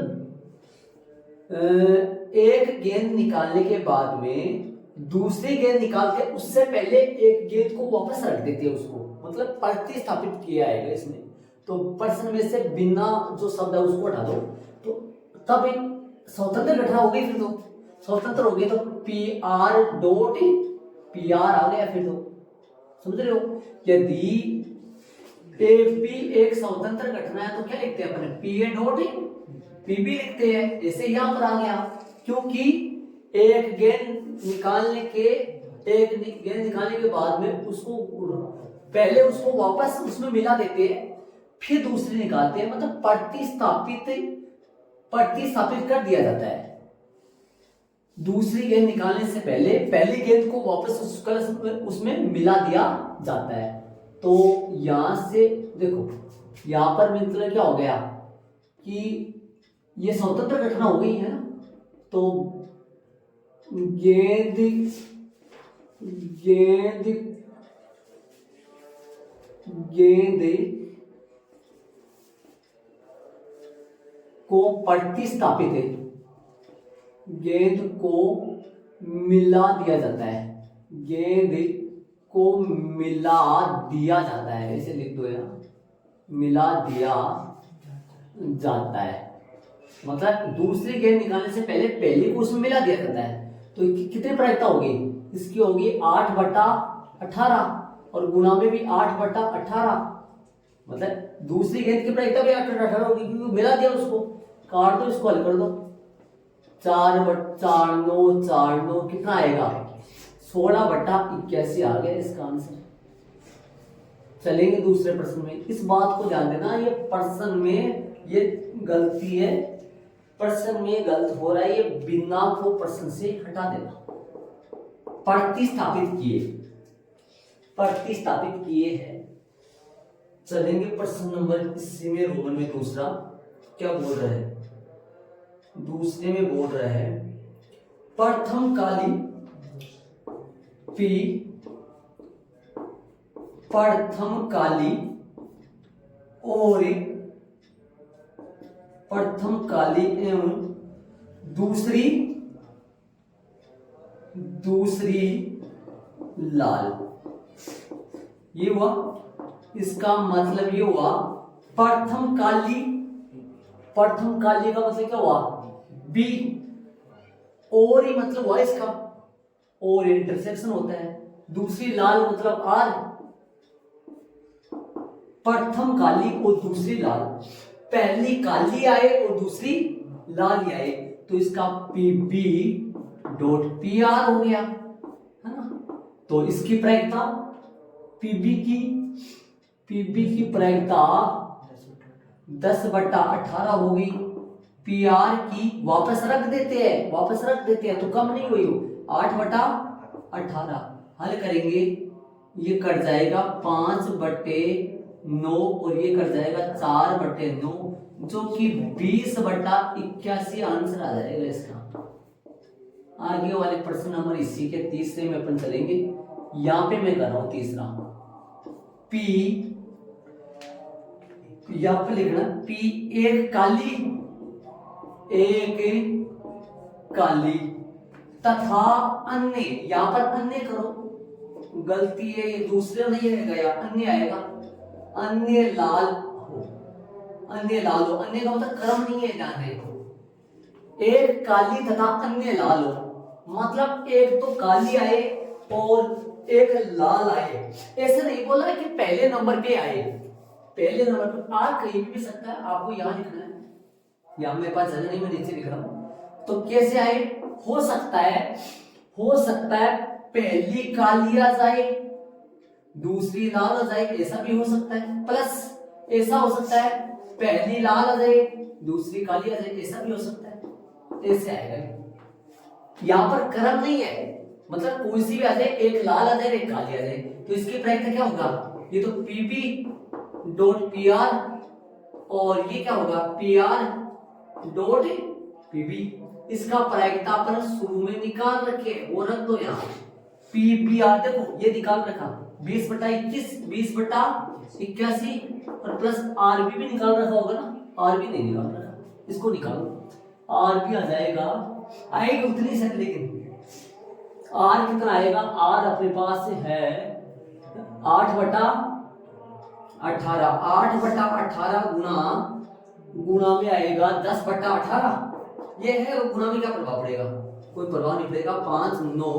एक गेंद निकालने के बाद में दूसरी गेंद निकाल के उससे पहले एक गेंद को वापस रख देते हैं, उसको मतलब प्रतिस्थापित किया है इसमें। तो प्रश्न में से बिना जो शब्द है उसको हटा दो, तो तब एक स्वतंत्र घटना हो गई। फिर तो स्वतंत्र हो गई तो PR आ गया। फिर तो समझ रहे हो? यदि AB एक स्वतंत्र घटना है तो क्या लिखते हैं अपने? PB लिखते हैं। ऐसे यहां पर आ गया, क्योंकि एक गेंद निकालने के बाद में उसको पहले उसको वापस उसमें मिला देते हैं, फिर दूसरी निकालते हैं, मतलब प्रतिस्थापित कर दिया जाता है। दूसरी गेंद निकालने से पहले पहली गेंद को वापस उसमें मिला दिया जाता है। तो यहां से देखो, यहां पर मतलब क्या हो गया कि ये स्वतंत्र घटना हो गई है ना, तो गेंद को प्रतिस्थापित है, गेंद को मिला दिया जाता है, गेंद को मिला दिया जाता है, ऐसे लिख दो यार, मिला दिया जाता है, मतलब दूसरी गेंद निकालने से पहले पहली को उसमें मिला दिया जाता है। तो कितनी प्रायिकता होगी? इसकी होगी 8/18 और गुणा में भी 8/18, मतलब दूसरी गेंद की प्रायिकता भी 8/18 होगी, क्योंकि मिला दिया उसको। काट दो, इसको हल कर दो, 4/9 कितना आएगा? 16/81 आ गया इसका आंसर। चलेंगे दूसरे प्रश्न में। इस बात को ध्यान देना, ये प्रश्न में ये गलती है, प्रश्न में गलत हो रहा है, ये बिना को प्रश्न से हटा देना। प्रतिस्थापित किए हैं। चलेंगे प्रश्न नंबर इसी में रोमन में दूसरा। क्या बोल रहा है? दूसरे में बोल रहा है प्रथम काली एवं दूसरी लाल। ये हुआ, इसका मतलब ये हुआ प्रथम काली का मतलब क्या हुआ? B। और ही मतलब हुआ इसका, और इंटरसेक्शन होता है। दूसरी लाल मतलब R। प्रथम काली और दूसरी लाल, पहली काली आए और दूसरी लाल आए, तो इसका PB.PR हो गया, है ना? तो इसकी प्रायिकता PB की प्रायिकता 10/18 होगी। PR की वापस रख देते हैं तो कम नहीं हुई हो, 8/18। हल करेंगे, ये कट जाएगा 5/9 और ये कट जाएगा 4/9, जो कि 20/81 आंसर आ जाएगा इसका। आगे वाले प्रश्न नंबर इसी के तीसरे में अपन चलेंगे। यहां पे मैं कर रहा हूं तीसरा, P, यहां पे लिखना P एक काली तथा अन्य, यहां पर अन्य करो, गलती है, ये दूसरे नहीं रहेगा, अन्य आएगा। अन्य लाल हो, अन्य का मतलब क्रम नहीं है, ध्यान देखो। एक काली तथा अन्य लाल हो, मतलब एक तो काली आए और एक लाल आए। ऐसे नहीं बोला कि पहले नंबर पे आए, पहले नंबर पे आ कहीं भी सकता है, आपको यहां लिखना है, यहां मेरे पास जगह नहीं, मैं नीचे लिख रहा हूं। तो कैसे आए? हो सकता है पहली काली आ जाए दूसरी लाल आ जाए, ऐसा भी हो सकता है। प्लस ऐसा हो सकता है पहली लाल आ जाए दूसरी काली आ जाए, ऐसा भी हो सकता है। ऐसे आएगा। यहाँ पर क्रम नहीं है, मतलब कोई सी भी आ जाए, एक लाल आ जाए एक काली आ जाए, तो इसकी प्रायिकता क्या होगा, ये तो पीबी डॉट पीआर और ये क्या होगा पीआर डॉट पीबी। इसका प्रायिकता अपन शुरू में निकाल रखे, वो रख दो यहाँ पीबीआर, देखो ये निकाल रखा 20/21 20/81 और प्लस आरबी भी निकाल रखा होगा ना, आरबी नहीं निकाल रखा, इसको निकालो, आरबी आ जाएगा, आएगी उतनी सेट, लेकिन आर कितना आएगा, आर अपने पास है 8/18, 8/18 गुणा में आएगा 10/18, ये है, गुणा में क्या प्रभाव पड़ेगा, कोई प्रभाव नहीं पड़ेगा, 5 9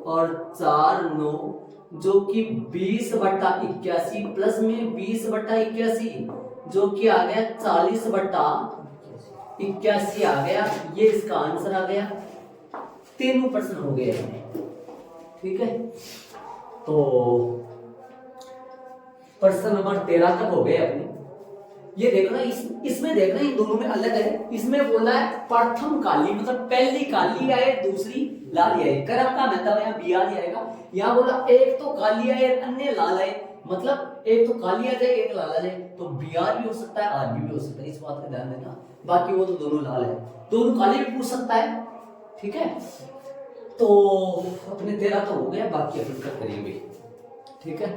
और 4 9 जो कि 20/81 प्लस में 20/81 जो कि आ गया 40/81 आ गया, ये इसका आंसर आ गया, तीनों प्रश्न हो गए हैं, ठीक है। तो प्रश्न नंबर 13 तक हो गए अपने। ये देखना इसमें देखना इन दोनों में अलग है, इसमें बोला है प्रथम काली, मतलब पहली काली आए दूसरी लाल आए, क्रम का मतलब यहाँ बिहार आएगा, यहाँ बोला एक तो काली आए अन्य लाल आए, मतलब एक तो काली आ जाए एक लाल आ जाए, तो बिहार भी हो सकता है आरबी भी हो सकता है, इस बात का ध्यान देना, बाकी वो तो दोनों लाल है, दोनों काली भी पूछ सकता है, ठीक है। तो अपने 13 तो हो गया, बाकी अपन करेंगे, ठीक है।